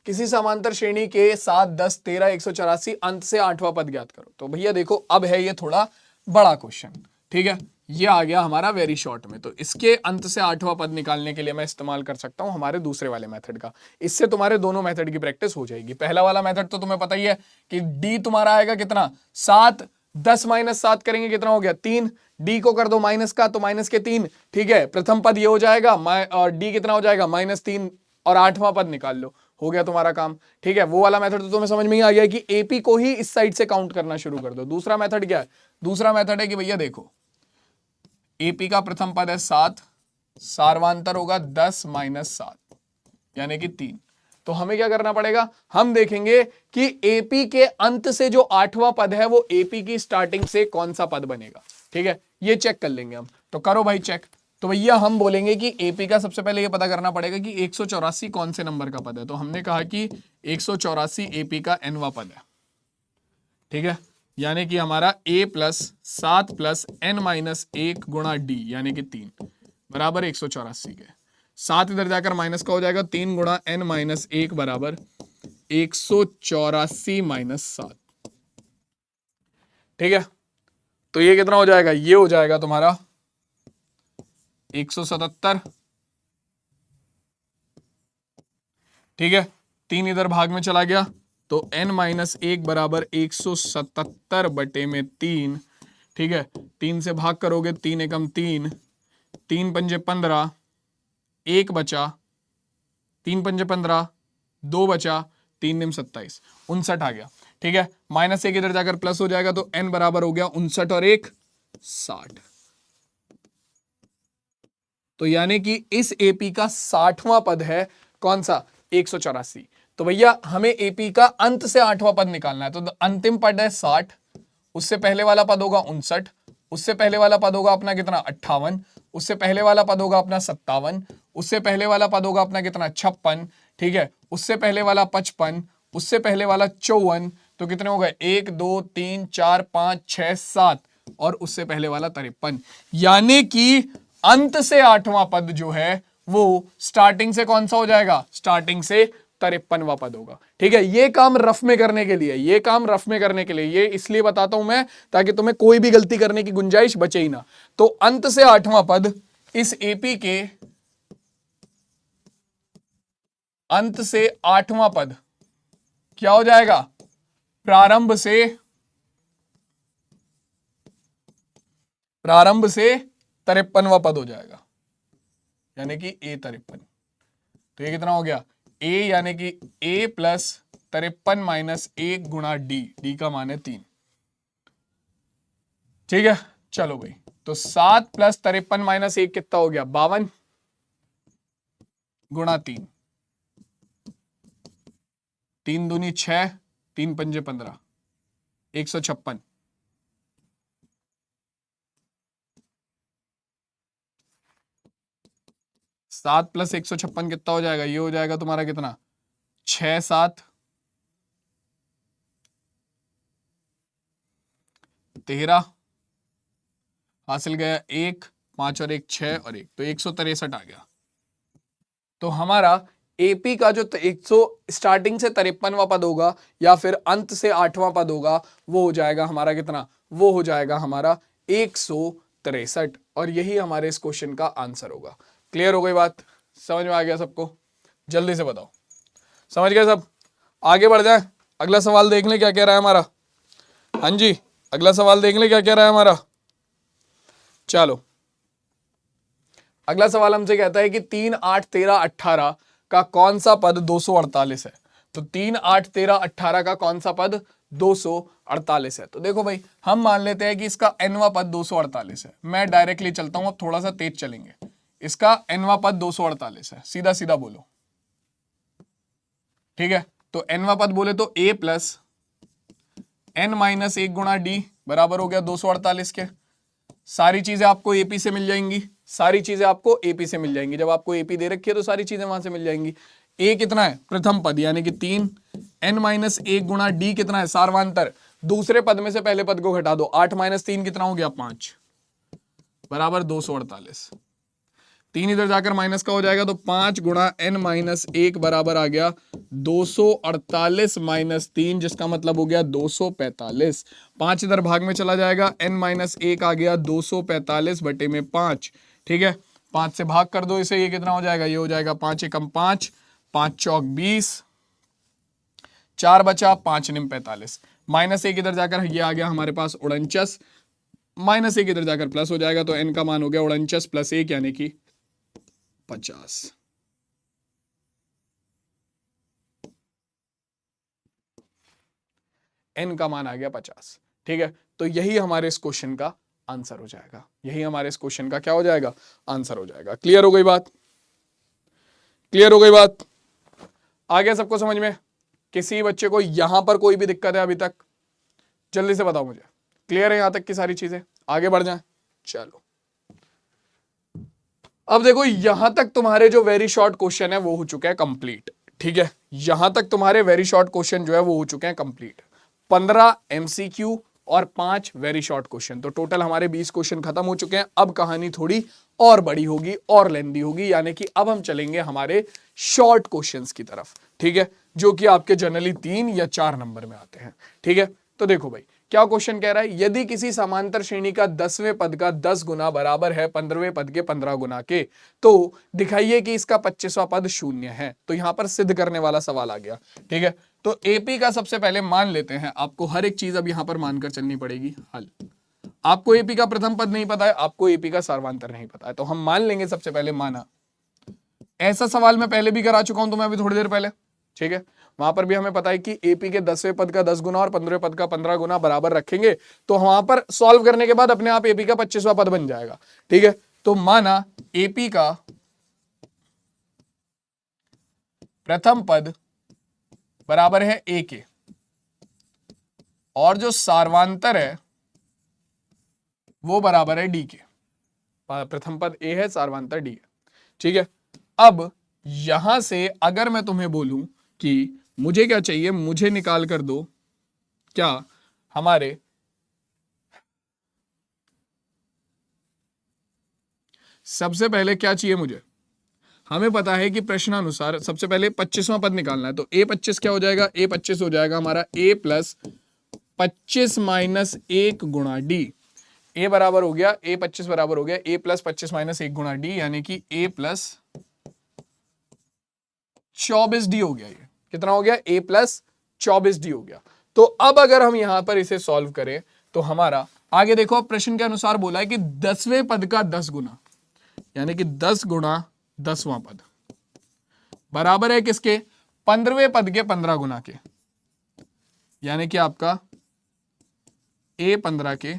किसी समांतर श्रेणी के 7, 10, 13, 184 अंत से 8वां पद ज्ञात करो। तो भैया देखो अब है ये थोड़ा बड़ा क्वेश्चन, ठीक है, ये आ गया हमारा वेरी शॉर्ट में। तो इसके अंत से 8वां पद निकालने के लिए मैं इस्तेमाल कर सकता हूं हमारे दूसरे वाले मेथड का। इससे तुम्हारे दोनों मेथड की प्रैक्टिस हो जाएगी। पहला वाला मेथड तो तुम्हें पता ही है कि डी तुम्हारा आएगा कितना, 7, 10 माइनस 7 करेंगे कितना हो गया 3, डी को कर दो माइनस का तो माइनस के 3, ठीक है, प्रथम पद ये हो जाएगा और डी कितना हो जाएगा -3 और 8वां पद निकाल लो, हो गया तुम्हारा काम, ठीक है। वो वाला मेथड तो तुम्हें समझ में ही आ गया कि एपी को ही इस साइड से काउंट करना शुरू कर दो। दूसरा मेथड क्या है, दूसरा मेथड है कि भैया देखो एपी का प्रथम पद है 7, सार्वांतर होगा 10 माइनस 7 यानी कि 3। तो हमें क्या करना पड़ेगा, हम देखेंगे कि एपी के अंत से जो 8वां पद है वो एपी की स्टार्टिंग से कौन सा पद बनेगा, ठीक है, ये चेक कर लेंगे हम। तो करो भाई चेक। तो भैया हम बोलेंगे कि एपी का सबसे पहले ये पता करना पड़ेगा कि 184 कौन से नंबर का पद है। तो हमने कहा कि 184 एपी का nवां पद है, ठीक है, यानी कि हमारा a प्लस 7 प्लस n-1 गुणा डी यानी कि 3 बराबर 184 के। 7 इधर जाकर माइनस का हो जाएगा, 3 गुणा n-1 बराबर 184 माइनस 7, ठीक है। तो ये कितना हो जाएगा, ये हो जाएगा तुम्हारा 177, ठीक है। 3 इधर भाग में चला गया तो n-1 बराबर 177 बटे में 3, ठीक है। 3 से भाग करोगे 3 एकम 3, 3 पंजे 15, 1 बचा, 3 पंजे 15, 2 बचा, 3 निम 27, 59 आ गया, ठीक है। -1 इधर जाकर प्लस हो जाएगा तो n बराबर हो गया 59 और 1 60। तो यानी कि इस एपी का 60वां पद है कौन सा, 184। तो भैया हमें एपी का अंत से 8वां पद निकालना है। तो अंतिम पद है 60, उससे पहले वाला पद होगा 59, उससे पहले वाला पद होगा अपना कितना 58, उससे पहले वाला पद होगा अपना 57, उससे पहले वाला पद होगा अपना कितना 56, ठीक है, उससे पहले वाला 55, उससे पहले वाला 54, तो कितने हो गए 1 2 3 4 5 6 7 और उससे पहले वाला 53। यानी कि अंत से 8वां पद जो है वो स्टार्टिंग से कौन सा हो जाएगा, स्टार्टिंग से 53वां पद होगा, ठीक है। ये काम रफ में करने के लिए, ये काम रफ में करने के लिए ये इसलिए बताता हूं मैं ताकि तुम्हें कोई भी गलती करने की गुंजाइश बचे ही ना। तो अंत से 8वां पद इस एपी के अंत से 8वां पद क्या हो जाएगा, प्रारंभ से 53वां पद हो जाएगा यानी कि a 53। तो ये कितना हो गया a यानी कि a प्लस 53 माइनस 1 गुणा डी का मान है 3, ठीक है। चलो भाई तो 7 प्लस 53 माइनस 1 कितना हो गया 52 गुणा 3, 3 दूनी 6, 3 पंजे 15, 156। 7 प्लस 156 कितना हो जाएगा, ये हो जाएगा तुम्हारा कितना 6 7 13, हासिल गया 1 5 और 1 6 और 1, तो 163 आ गया। तो हमारा एपी का जो 100 स्टार्टिंग से 53वां पद होगा या फिर अंत से 8वां पद होगा वो हो जाएगा हमारा कितना, वो हो जाएगा हमारा 163 और यही हमारे इस क्वेश्चन का आंसर होगा। क्लियर हो गई बात, समझ में आ गया सबको, जल्दी से बताओ समझ गए सब। आगे बढ़ जाए, अगला सवाल देख लें क्या कह रहा है हमारा। हाँ जी अगला सवाल देख लें क्या कह रहा है हमारा। चलो अगला सवाल हमसे कहता है कि 3 8 13 18 का कौन सा पद 248 है। तो 3 8 13 18 का कौन सा पद 248 है। तो देखो भाई हम मान लेते हैं कि इसका nवां पद 248 है। मैं डायरेक्टली चलता हूं, अब थोड़ा सा तेज चलेंगे। इसका nवां पद 248 है, सीधा सीधा बोलो, ठीक है। तो nवां पद बोले तो a प्लस n-1 गुणा डी बराबर हो गया 248 के। सारी चीजें आपको एपी से मिल जाएंगी, सारी चीजें आपको एपी से मिल जाएंगी। जब आपको एपी दे रखी है तो सारी चीजें वहां से मिल जाएंगी। ए कितना है प्रथम पद यानी कि 3, n-1 गुणा डी कितना है सार्वांतर, दूसरे पद में से पहले पद को घटा दो, 8 - 3 कितना हो गया 5 बराबर 248। 3 इधर जाकर माइनस का हो जाएगा, तो 5 गुणा n माइनस 1 बराबर आ गया 248 माइनस 3, जिसका मतलब हो गया 245। 5 इधर भाग में चला जाएगा, n माइनस 1 आ गया 245 बटे में 5। ठीक है, 5 से भाग कर दो इसे, ये कितना हो जाएगा, ये हो जाएगा 5 एकम 5, 5 चौक 20, 4 बचा, 5 निम 45, माइनस 1 इधर जाकर ये आ गया हमारे पास 49, माइनस 1 इधर जाकर प्लस हो जाएगा, तो n का मान हो गया 49 प्लस 1 यानी कि 50। n का मान आ गया 50। ठीक है, तो यही हमारे इस क्वेश्चन का आंसर हो जाएगा, यही हमारे इस क्वेश्चन का क्या हो जाएगा, आंसर हो जाएगा। क्लियर हो गई बात, क्लियर हो गई बात, आ गया सबको समझ में? किसी बच्चे को यहां पर कोई भी दिक्कत है अभी तक? जल्दी से बताओ मुझे। क्लियर है यहां तक की सारी चीजें? आगे बढ़ जाएं। चलो अब देखो, यहां तक तुम्हारे जो वेरी शॉर्ट क्वेश्चन है वो हो चुके हैं कंप्लीट। ठीक है, यहां तक तुम्हारे वेरी शॉर्ट क्वेश्चन जो है वो हो चुके हैं कंप्लीट। 15 एमसीक्यू और 5 वेरी शॉर्ट क्वेश्चन, तो टोटल हमारे 20 क्वेश्चन खत्म हो चुके हैं। अब कहानी थोड़ी और बड़ी होगी और लेंदी होगी, यानी कि अब हम चलेंगे हमारे शॉर्ट क्वेश्चंस की तरफ। ठीक है, जो कि आपके जनरली 3 या 4 नंबर में आते हैं। ठीक है, तो देखो भाई क्या क्वेश्चन कह रहा है, यदि किसी समांतर श्रेणी का 10वें पद का 10 गुना बराबर है 15वें पद के 15 गुना के, तो दिखाइए कि इसका 25वां पद शून्य है। तो यहां पर सिद्ध करने वाला सवाल आ गया। ठीक है, तो एपी का सबसे पहले मान लेते हैं, आपको हर एक चीज अब यहां पर मानकर चलनी पड़ेगी। हल, आपको एपी का प्रथम पद नहीं पता है, आपको एपी का सर्वांतर नहीं पता है, तो हम मान लेंगे सबसे पहले माना। ऐसा सवाल मैं पहले भी करा चुका हूं, तो मैं अभी थोड़ी देर पहले। ठीक है, वहां पर भी हमें पता है कि एपी के 10वें पद का 10 गुना और 15वें पद का 15 गुना बराबर रखेंगे, तो वहां पर सॉल्व करने के बाद अपने आप एपी का 25वां पद बन जाएगा। ठीक है, तो माना एपी का प्रथम पद बराबर है ए के, और जो सार्वांतर है वो बराबर है डी के। प्रथम पद ए है, सार्वांतर डी है। ठीक है, अब यहां से अगर मैं तुम्हें बोलूं कि मुझे क्या चाहिए, मुझे निकाल कर दो क्या हमारे सबसे पहले क्या चाहिए मुझे, हमें पता है कि प्रश्नानुसार सबसे पहले 25वां पद निकालना है, तो ए 25 क्या हो जाएगा, ए 25 हो जाएगा हमारा ए प्लस 25 माइनस 1 गुणा डी। ए बराबर हो गया, ए 25 बराबर हो गया ए प्लस 25 माइनस 1 गुणा डी, यानी कि ए प्लस 24 डी हो गया। ये कितना हो गया, ए प्लस 24 डी हो गया। तो अब अगर हम यहां पर इसे सॉल्व करें तो हमारा आगे देखो, प्रश्न के अनुसार बोला है कि 10वें पद का 10 गुना, यानी कि 10 गुणा 10वां पद बराबर है किसके, 15वें पद के 15 गुना के, यानी कि आपका ए 15 के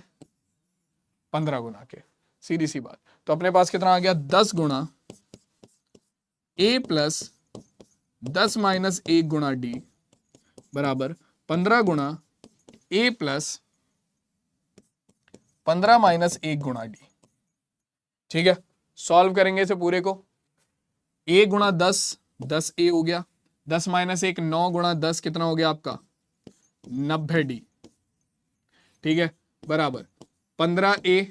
15 गुना के। सीधी सी बात, तो अपने पास कितना आ गया, 10 गुणा ए प्लस 10 माइनस 1 गुणा डी बराबर 15 गुणा ए प्लस 15 माइनस 1 गुणा डी। ठीक है, सॉल्व करेंगे इसे पूरे को, ए गुणा 10 10 ए हो गया, 10 माइनस 1 9 गुणा 10 कितना हो गया आपका 90 डी। ठीक है, बराबर 15 ए,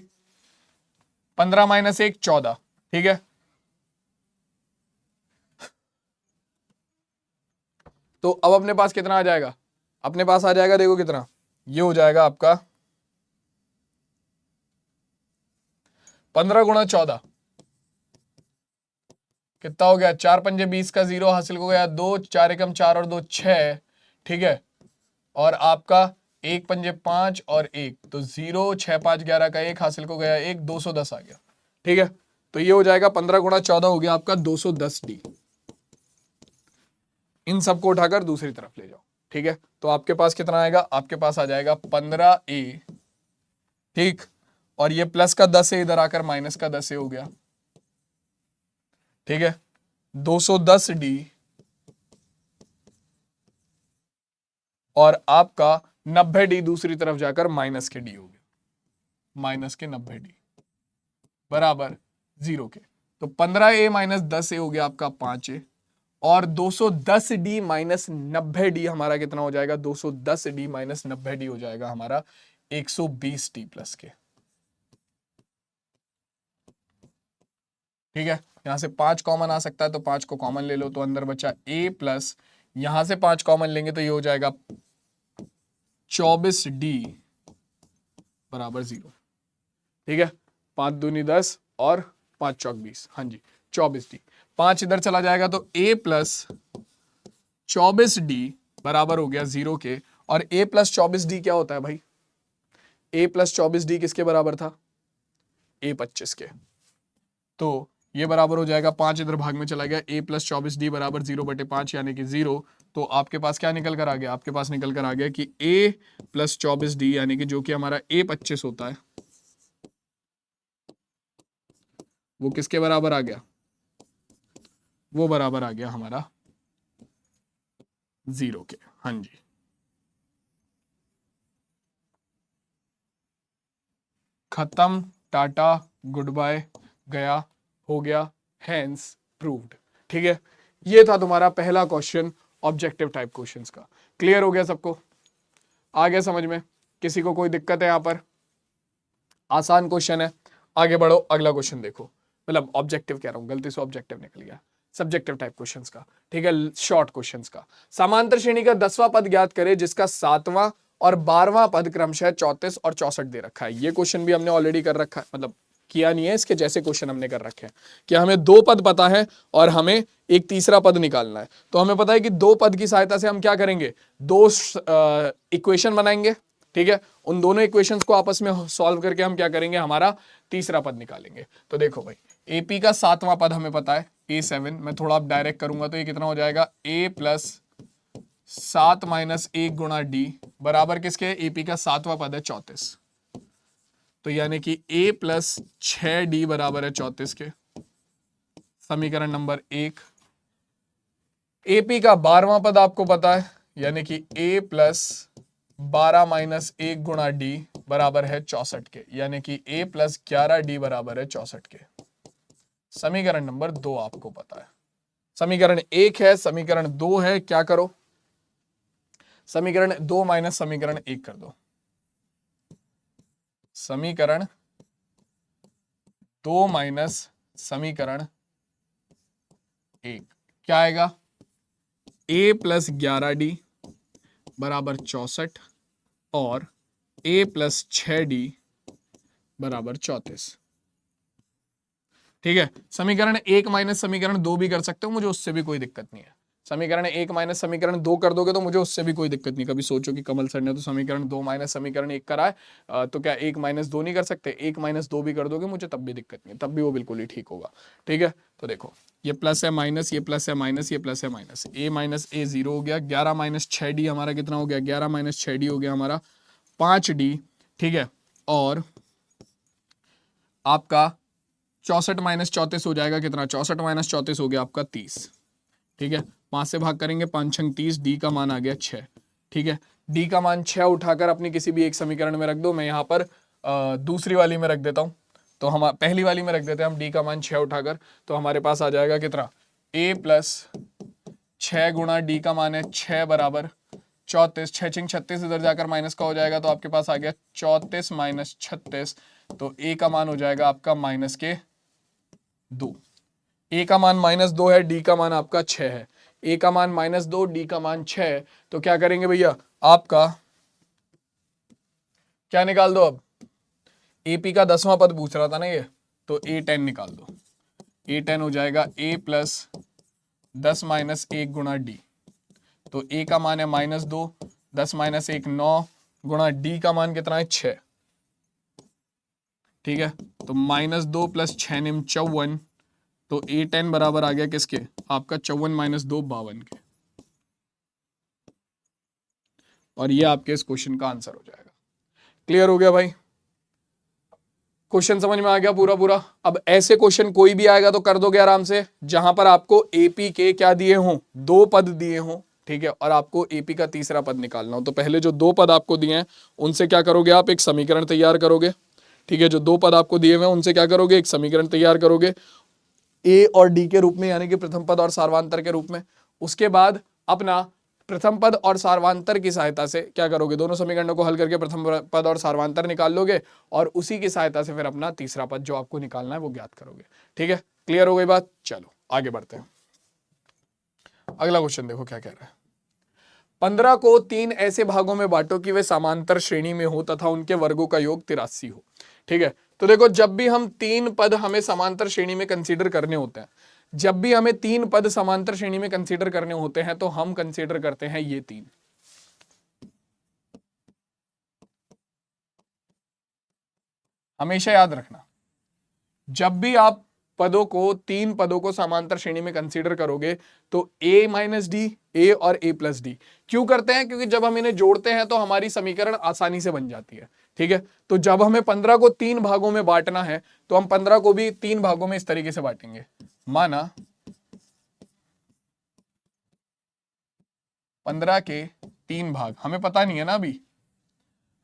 15 माइनस 1 14। ठीक है, तो अब अपने पास कितना आ जाएगा, अपने पास आ जाएगा देखो कितना, ये हो जाएगा आपका 15 गुणा 14 कितना हो गया, 4 पंजे 20 का 0 हासिल हो गया, 2 4 एकम 4 और 2 6। ठीक है, और आपका 1 पंजे 5 और 1, तो 0 6 5 11 का 1 हासिल हो गया 1, 210 आ गया। ठीक है, तो ये हो जाएगा 15 गुणा 14 हो गया आपका 210 डी। इन सबको उठाकर दूसरी तरफ ले जाओ। ठीक है, तो आपके पास कितना आएगा, आपके पास आ जाएगा 15 ए। ठीक, और ये प्लस का 10 है, इधर आकर माइनस का 10 हो गया। ठीक है, 210 डी और आपका 90 डी दूसरी तरफ जाकर माइनस के डी हो गया, माइनस के 90 डी बराबर 0 के। तो 15 ए माइनस 10 ए हो गया आपका 5 ए, और 210 डी माइनस 90 डी हमारा कितना हो जाएगा, 210 डी माइनस 90 डी हो जाएगा हमारा 120 डी प्लस के। ठीक है, यहाँ से 5 कॉमन आ सकता है तो 5 को कॉमन ले लो, तो अंदर बचा a प्लस, यहां से 5 कॉमन लेंगे तो ये हो जाएगा 24d बराबर 0। ठीक है, 5 दूनी 10 और 5 चौक 20, हाँ जी 24d। 5 इधर चला जाएगा तो a प्लस 24d बराबर हो गया 0 के। और a प्लस 24d क्या होता है भाई? a प्लस 24d किसके बराबर था? a 25 के। तो ये बराबर हो जाएगा 5 इधर भाग में चला गया, a प्लस 24d बराबर 0/5 यानी कि 0। तो आपके पास क्या निकल कर आ गया? आपके पास निकल कर आ गया कि a प्लस 24d यानी कि जो कि हमारा a 25 होता है वो किसके बराबर आ गया? वो बराबर आ गया हमारा 0 के। हाँ जी, खत्म, टाटा, गुड बाय, गया, हो गया, हैंस प्रूव्ड। ठीक है, ये था तुम्हारा पहला क्वेश्चन ऑब्जेक्टिव टाइप क्वेश्चंस का। क्लियर हो गया सबको? आ गया समझ में? किसी को कोई दिक्कत है? यहाँ पर आसान क्वेश्चन है। आगे बढ़ो, अगला क्वेश्चन देखो। मतलब ऑब्जेक्टिव कह रहा हूं, गलती से ऑब्जेक्टिव निकल गया, सब्जेक्टिव टाइप क्वेश्चंस का। ठीक है, शॉर्ट क्वेश्चंस का। समांतर श्रेणी का 10वां पद ज्ञात करे जिसका 7वां और 12वां पद क्रमशः 34 और 64 दे रखा है। ये क्वेश्चन भी हमने ऑलरेडी कर रखा है, मतलब किया नहीं है, इसके जैसे क्वेश्चन हमने कर रखे हैं कि हमें 2 पद पता है और हमें एक तीसरा पद निकालना है। तो हमें पता है कि 2 पद की सहायता से हम क्या करेंगे? 2 इक्वेशन बनाएंगे। ठीक है, उन दोनों इक्वेशंस को आपस में सॉल्व करके हम क्या करेंगे? हमारा तीसरा पद निकालेंगे। तो देखो भाई, एपी का 7वां पद हमें पता है a7। मैं थोड़ा अब डायरेक्ट करूंगा तो ये कितना हो जाएगा? a प्लस 7 माइनस 1 गुणा डी बराबर किसके? एपी का 7वां पद है 34। तो यानी कि a प्लस 6d बराबर है 34 के। समीकरण नंबर 1। एपी का 12वां पद आपको पता है, यानी कि a प्लस 12 माइनस 1 गुणा डी बराबर है 64 के, यानी कि a प्लस 11d बराबर है 64 के। समीकरण नंबर 2 आपको पता है। समीकरण 1 है, समीकरण 2 है, क्या करो? समीकरण 2 माइनस समीकरण 1 कर दो। समीकरण 2 माइनस समीकरण 1 क्या आएगा? a प्लस 11d बराबर 64 और a प्लस 6d बराबर 34। ठीक है, समीकरण 1 माइनस समीकरण 2 भी कर सकते हो, मुझे उससे भी कोई दिक्कत नहीं है। समीकरण 1 माइनस समीकरण 2 कर दोगे तो मुझे उससे भी कोई दिक्कत नहीं। कभी सोचो कि कमल सर ने तो समीकरण 2 माइनस समीकरण 1 करा है, तो क्या 1 माइनस 2 नहीं कर सकते? 1 माइनस 2 भी कर दोगे मुझे तब भी दिक्कत नहीं है, तब भी वो बिल्कुल ही ठीक होगा। ठीक है, तो देखो ये प्लस है माइनस, ये प्लस है माइनस, ये प्लस है माइनस, a माइनस a 0 हो गया। 11 माइनस 6d हमारा कितना हो गया? 11 माइनस 6d हो गया हमारा 5d। ठीक है, और आपका 64 माइनस 34 हो जाएगा कितना? 64 माइनस 34 हो गया आपका 30। ठीक है, 5 से भाग करेंगे, 5 छंग 30, डी का मान आ गया 6। ठीक है, डी का मान 6 उठाकर अपनी किसी भी एक समीकरण में रख दो। मैं यहाँ पर दूसरी वाली में रख देता हूँ, तो हम पहली वाली में रख देते हैं हम डी का मान 6 उठाकर। तो हमारे पास आ जाएगा कितना? a प्लस 6 गुणा डी का मान है 6 बराबर 34। 6 छिंग 36 इधर जाकर माइनस का हो जाएगा, तो आपके पास आ गया 34 माइनस 36। तो a का मान हो जाएगा आपका माइनस के 2। a का मान माइनस 2 है, d का मान आपका 6 है। a का मान माइनस 2, d का मान 6 है। तो क्या करेंगे भैया? आपका क्या निकाल दो अब? AP का 10वां पद पूछ रहा था ना ये, तो a10 निकाल दो। a10 हो जाएगा a प्लस 10 माइनस 1 गुणा डी। तो a का मान है माइनस 2, 10 माइनस 1 9 गुणा d का मान कितना है? 6। ठीक है, तो माइनस 2 प्लस 6 निम 54। तो a10 बराबर आ गया किसके? आपका 54 माइनस 2 52 के। और ये आपके इस क्वेश्चन का आंसर हो जाएगा। क्लियर हो गया भाई? क्वेश्चन समझ में आ गया पूरा पूरा? अब ऐसे क्वेश्चन कोई भी आएगा तो कर दोगे आराम से, जहां पर आपको एपी के क्या दिए हों? 2 पद दिए हों। ठीक है, और आपको एपी का तीसरा पद निकालना हो। तो पहले जो 2 पद आपको दिए हैं उनसे क्या करोगे? आप एक समीकरण तैयार करोगे। ठीक है, जो 2 पद आपको दिए हुए हैं उनसे क्या करोगे? एक समीकरण तैयार करोगे ए और डी के रूप में, यानी कि प्रथम पद और सार्वंतर के रूप में। उसके बाद अपना प्रथम पद और सार्वंतर की सहायता से क्या करोगे? दोनों समीकरणों को हल करके प्रथम पद और सार्वंतर निकाल लोगे और उसी की सहायता से फिर अपना तीसरा पद जो आपको निकालना है वो ज्ञात करोगे। ठीक है, क्लियर हो गई बात? चलो आगे बढ़ते हैं। अगला क्वेश्चन देखो क्या कह रहा है। 15 को 3 ऐसे भागों में बांटो कि वे समांतर श्रेणी में हो तथा उनके वर्गों का योग 83 हो। ठीक है, तो देखो जब भी हम 3 पद हमें समांतर श्रेणी में कंसीडर करने होते हैं, जब भी हमें 3 पद समांतर श्रेणी में कंसीडर करने होते हैं तो हम कंसीडर करते हैं ये 3। हमेशा याद रखना, जब भी आप पदों को 3 पदों को समांतर श्रेणी में कंसीडर करोगे तो a माइनस डी, ए और a प्लस डी। क्यों करते हैं? क्योंकि जब हम इन्हें जोड़ते हैं तो हमारी समीकरण आसानी से बन जाती है। ठीक है, तो जब हमें 15 को 3 भागों में बांटना है तो हम 15 को भी 3 भागों में इस तरीके से बांटेंगे। माना 15 के 3 भाग, हमें पता नहीं है ना, अभी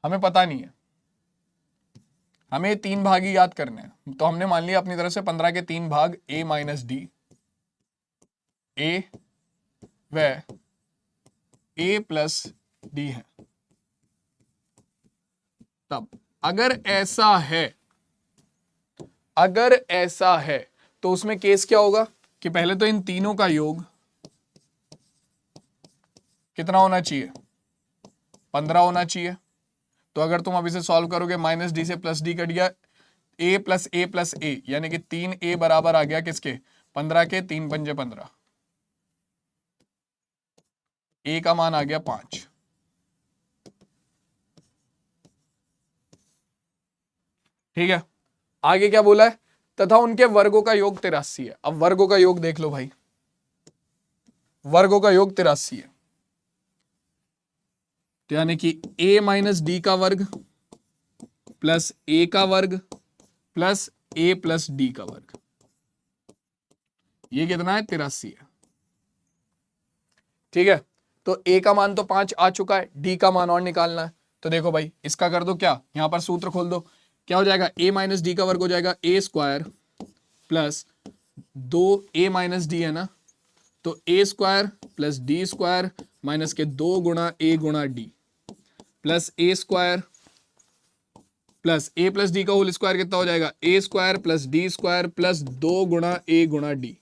हमें पता नहीं है, हमें 3 भाग ही याद करने हैं। तो हमने मान लिया अपनी तरफ से 15 के 3 भाग a माइनस डी, ए व a प्लस डी है। तब अगर ऐसा है तो उसमें केस क्या होगा कि पहले तो इन तीनों का योग कितना होना चाहिए? 15 होना चाहिए। तो अगर तुम अब इसे सॉल्व करोगे, माइनस डी से प्लस डी कट गया, a प्लस ए यानी कि 3a बराबर आ गया किसके? 15 के। 3 पंजे 15, a का मान आ गया 5। ठीक है, आगे क्या बोला है? तथा उनके वर्गों का योग 83 है। अब वर्गों का योग देख लो भाई, वर्गों का योग 83 है, तो यानी कि a माइनस डी का वर्ग प्लस a का वर्ग प्लस a प्लस डी का वर्ग, ये कितना है? 83 है। ठीक है, तो a का मान तो 5 आ चुका है, d का मान और निकालना है। तो देखो भाई इसका कर दो क्या, यहां पर सूत्र खोल दो, क्या हो जाएगा? a माइनस डी का वर्ग हो जाएगा a square plus 2a minus D है ना, तो a square plus D square minus के 2 गुणा a गुणा D plus a square plus a plus D का होल स्क्वायर कितना हो जाएगा? a square plus D square plus 2 गुणा a गुणा डी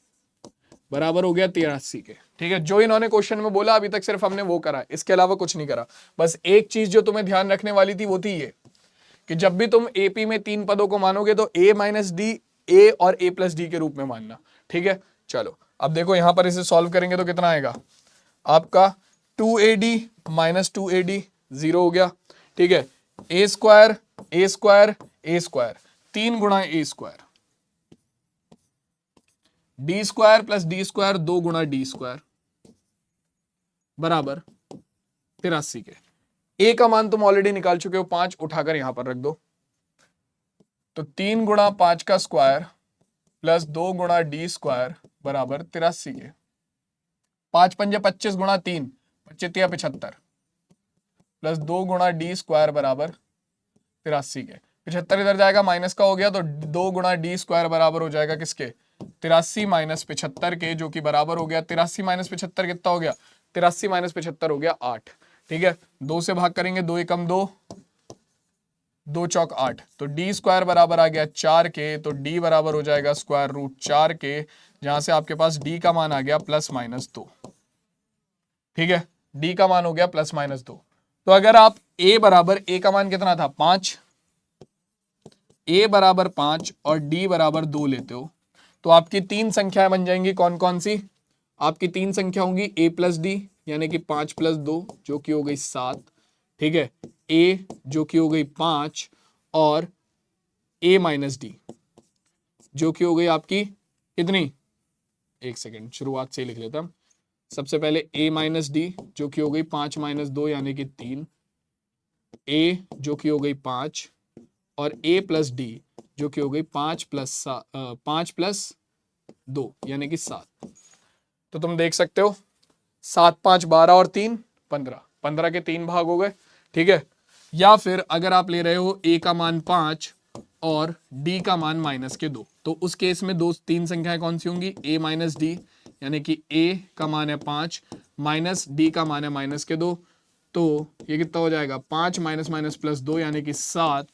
बराबर हो गया 83 के। ठीक है, जो इन्होंने क्वेश्चन में बोला अभी तक सिर्फ हमने वो करा, इसके अलावा कुछ नहीं करा। बस एक चीज जो तुम्हें ध्यान रखने वाली थी वो थी ये कि जब भी तुम एपी में 3 पदों को मानोगे तो a माइनस डी, ए और a प्लस डी के रूप में मानना। ठीक है, चलो अब देखो यहां पर इसे सॉल्व करेंगे तो कितना आएगा आपका? 2ad माइनस 2ad 0 हो गया। ठीक है, a square a square a square 3 गुणा a square, D square plus D square 2 गुणा डी स्क्वायर बराबर 83 के। ए का मान तुम ऑलरेडी निकाल चुके हो, 5 उठाकर यहां पर रख दो, तो 3 गुणा 5 का स्क्वायर प्लस 2 गुणा डी स्क्वायर बराबर 83 के। 5 पंजे 25 गुणा 3, 25 75 प्लस 2 गुणा डी स्क्वायर बराबर 83 के। 75 इधर जाएगा, माइनस का हो गया, तो 2 गुणा डी स्क्वायर बराबर हो जाएगा किसके? 83 माइनस 75 के, जो कि बराबर हो गया 83 माइनस 75 कितना हो गया? 83 माइनस 75 हो गया 8। ठीक है, 2 से भाग करेंगे, 2 एकम 2, 2 चौक 8, तो डी स्क्वायर बराबर आ गया 4 के, तो डी बराबर हो जाएगा स्क्वायर रूट 4 के, जहां से आपके पास डी का मान आ गया प्लस माइनस 2। ठीक है, डी का मान हो गया प्लस माइनस 2। तो अगर आप a बराबर, a का मान कितना था? 5, a बराबर 5 और d बराबर 2 लेते हो तो आपकी 3 संख्याएं बन जाएंगी। कौन कौन सी? आपकी 3 संख्या होंगी a प्लस डी यानी कि 5 प्लस 2 जो कि हो गई 7। ठीक है, a जो कि हो गई 5 और a माइनस डी जो कि हो गई आपकी कितनी? एक सेकेंड, शुरुआत से ही लिख लेता हूं। सबसे पहले a माइनस डी जो कि हो गई 5 माइनस 2 यानी कि 3, a जो कि हो गई 5 और a प्लस डी जो कि हो गई 5 प्लस 2 यानी कि 7। तो तुम देख सकते हो 7 5 12 और 3 15, 15 के 3 भाग हो गए। ठीक है, या फिर अगर आप ले रहे हो a का मान 5 और d का मान माइनस के 2, तो उस केस में 3 संख्याएं कौन सी होंगी? a माइनस डी यानी कि a का मान है 5 माइनस d का मान है माइनस के 2, तो ये कितना हो जाएगा? 5 माइनस माइनस प्लस 2 यानी कि 7,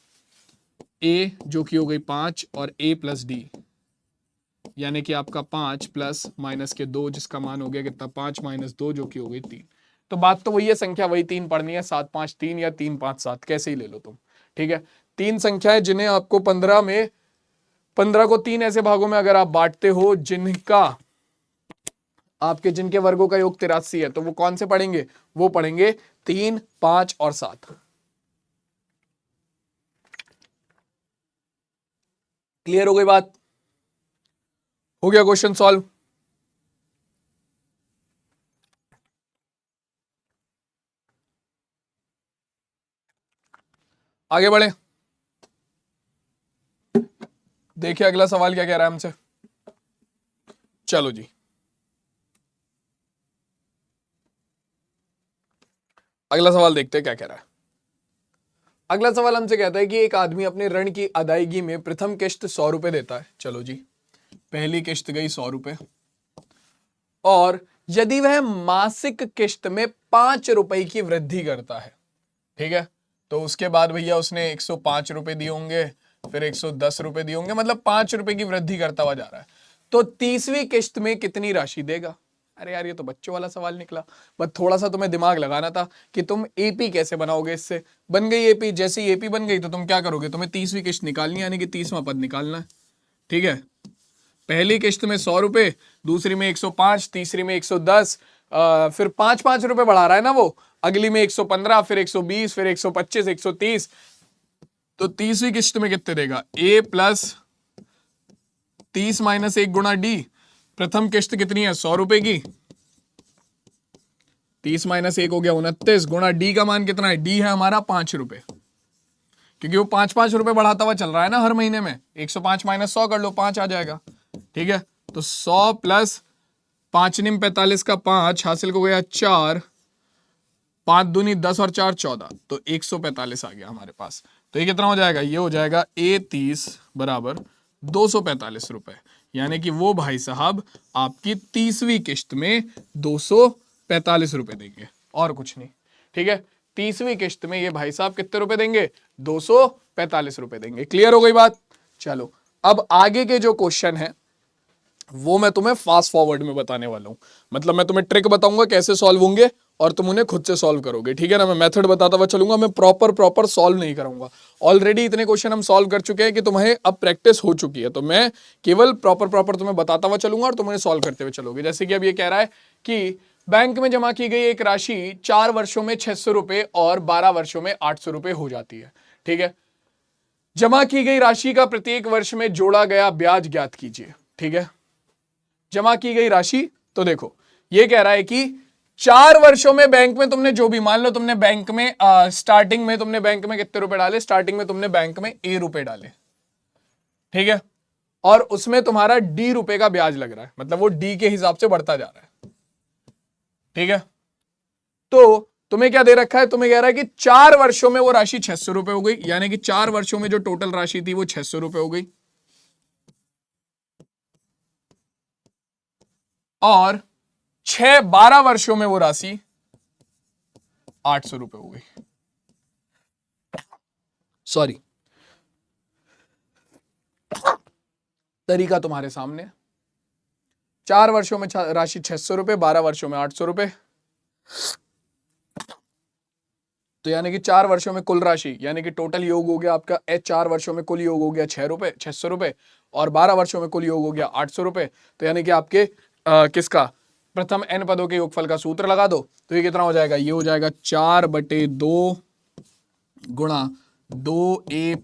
a जो कि हो गई 5 और a प्लस डी यानी कि आपका 5 प्लस माइनस के 2, जिसका मान हो गया कितना, 5 माइनस 2, जो कि हो गई 3। तो बात तो वही है, संख्या वही 3 पढ़नी है, 7 5 3 या 3 5 7, कैसे ही ले लो तुम। ठीक है, 3 संख्याएं जिन्हें आपको 15 को 3 ऐसे भागों में अगर आप बांटते हो जिनके वर्गों का योग 83 है, तो वो कौन से पढ़ेंगे, वो पढ़ेंगे 3 5 और 7। क्लियर हो गई बात? हो गया क्वेश्चन सॉल्व? आगे बढ़े, देखिए अगला सवाल क्या कह रहा है हमसे। चलो जी, अगला सवाल देखते हैं क्या कह रहा है। अगला सवाल हमसे कहता है कि एक आदमी अपने ऋण की अदायगी में प्रथम किश्त 100 रुपए देता है। चलो जी, पहली किश्त गई 100 रुपए, और यदि वह मासिक किश्त में 5 रुपए की वृद्धि करता है, ठीक है, तो उसके बाद भैया उसने 105 रुपए दिए होंगे, फिर 110 रुपए दिए होंगे, मतलब 5 रुपए की वृद्धि करता हुआ जा रहा है, तो 30वीं किश्त में कितनी राशि देगा? अरे यार, ये तो बच्चों वाला सवाल निकला। बस थोड़ा सा तुम्हें दिमाग लगाना था कि तुम एपी कैसे बनाओगे। इससे बन गई एपी, जैसे ही एपी बन गई तो तुम क्या करोगे, तुम्हें 30वीं किश्त निकालनी है, यानी कि 30वां पद निकालना है। ठीक है, पहली किश्त में 100 रुपए, दूसरी में 105, तीसरी में 110, फिर 5-5 रुपए बढ़ा रहा है ना वो, अगली में 115, फिर 120, फिर 125, 130, तो 30वीं किश्त में कितने देगा? ए प्लस 30 माइनस 1 गुणा डी। प्रथम किश्त कितनी है? 100 रुपए की, 30 माइनस 1 हो गया 29, गुणा डी का मान कितना है? डी है हमारा 5 रुपए, क्योंकि वो 5-5 रुपए बढ़ाता हुआ चल रहा है ना हर महीने में। 105 माइनस 100 कर लो, 5 आ जाएगा। ठीक है, तो 100 प्लस 5 निम 45 का 5 हासिल हो गया 4, 5 दूनी 10 और 4 14, तो 145 आ गया हमारे पास। तो ये कितना हो जाएगा? ये हो जाएगा A30 बराबर 245 रुपए, यानी कि वो भाई साहब आपकी 30वीं किश्त में 245 रुपए देंगे, और कुछ नहीं। ठीक है, 30वीं किश्त में ये भाई साहब कितने रुपए देंगे? 245 रुपए देंगे। क्लियर हो गई बात? चलो, अब आगे के जो क्वेश्चन है वो मैं तुम्हें फास्ट फॉरवर्ड में बताने वाला हूं। मतलब मैं तुम्हें ट्रिक बताऊंगा कैसे सॉल्व होंगे, और तुम उन्हें खुद से सॉल्व करोगे। ठीक है ना, मैं मेथड बताता हुआ चलूंगा, मैं प्रॉपर सॉल्व नहीं करूंगा। ऑलरेडी इतने क्वेश्चन हम सॉल्व कर चुके हैं कि तुम्हें अब प्रैक्टिस हो चुकी है, तो मैं केवल प्रॉपर तुम्हें बताता हुआ चलूंगा और तुम उन्हें सॉल्व करते हुए चलोगे। जैसे कि अब ये कह रहा है कि बैंक में जमा की गई एक राशि 4 वर्षों में 600 रुपए और 12 वर्षों में 800 रुपए हो जाती है। ठीक है, जमा की गई राशि का प्रत्येक वर्ष में जोड़ा गया ब्याज ज्ञात कीजिए। ठीक है, जमा की गई राशि, तो देखो ये कह रहा है कि 4 वर्षों में बैंक में तुमने जो भी, मान लो तुमने बैंक में स्टार्टिंग में तुमने बैंक में कितने रुपए डाले? स्टार्टिंग में तुमने बैंक में A रुपए डाले। ठीक है, और उसमें तुम्हारा D रुपए का ब्याज लग रहा है, मतलब वो D के हिसाब से बढ़ता जा रहा है। ठीक है, तो तुम्हें क्या दे रखा है? तुम्हें कह रहा है कि 4 वर्षों में वो राशि 600 रुपए हो गई, यानी कि 4 वर्षों में जो टोटल राशि थी वो 600 रुपए हो गई, और 12 वर्षों में वो राशि 800 रुपए हो गई। सॉरी, तरीका तुम्हारे सामने। 4 वर्षों में राशि 600 रुपए, 12 वर्षों में 800 रुपए, तो यानी कि 4 वर्षों में कुल राशि, यानी कि टोटल योग हो गया आपका 4 वर्षों में कुल योग हो गया 600 रुपए, और 12 वर्षों में कुल योग हो गया 800 रुपए। तो यानी कि आपके किसका? प्रथम n पदों के योगफल का सूत्र लगा दो, तो ये कितना हो जाएगा? ये हो जाएगा 4/2 गुणा 2a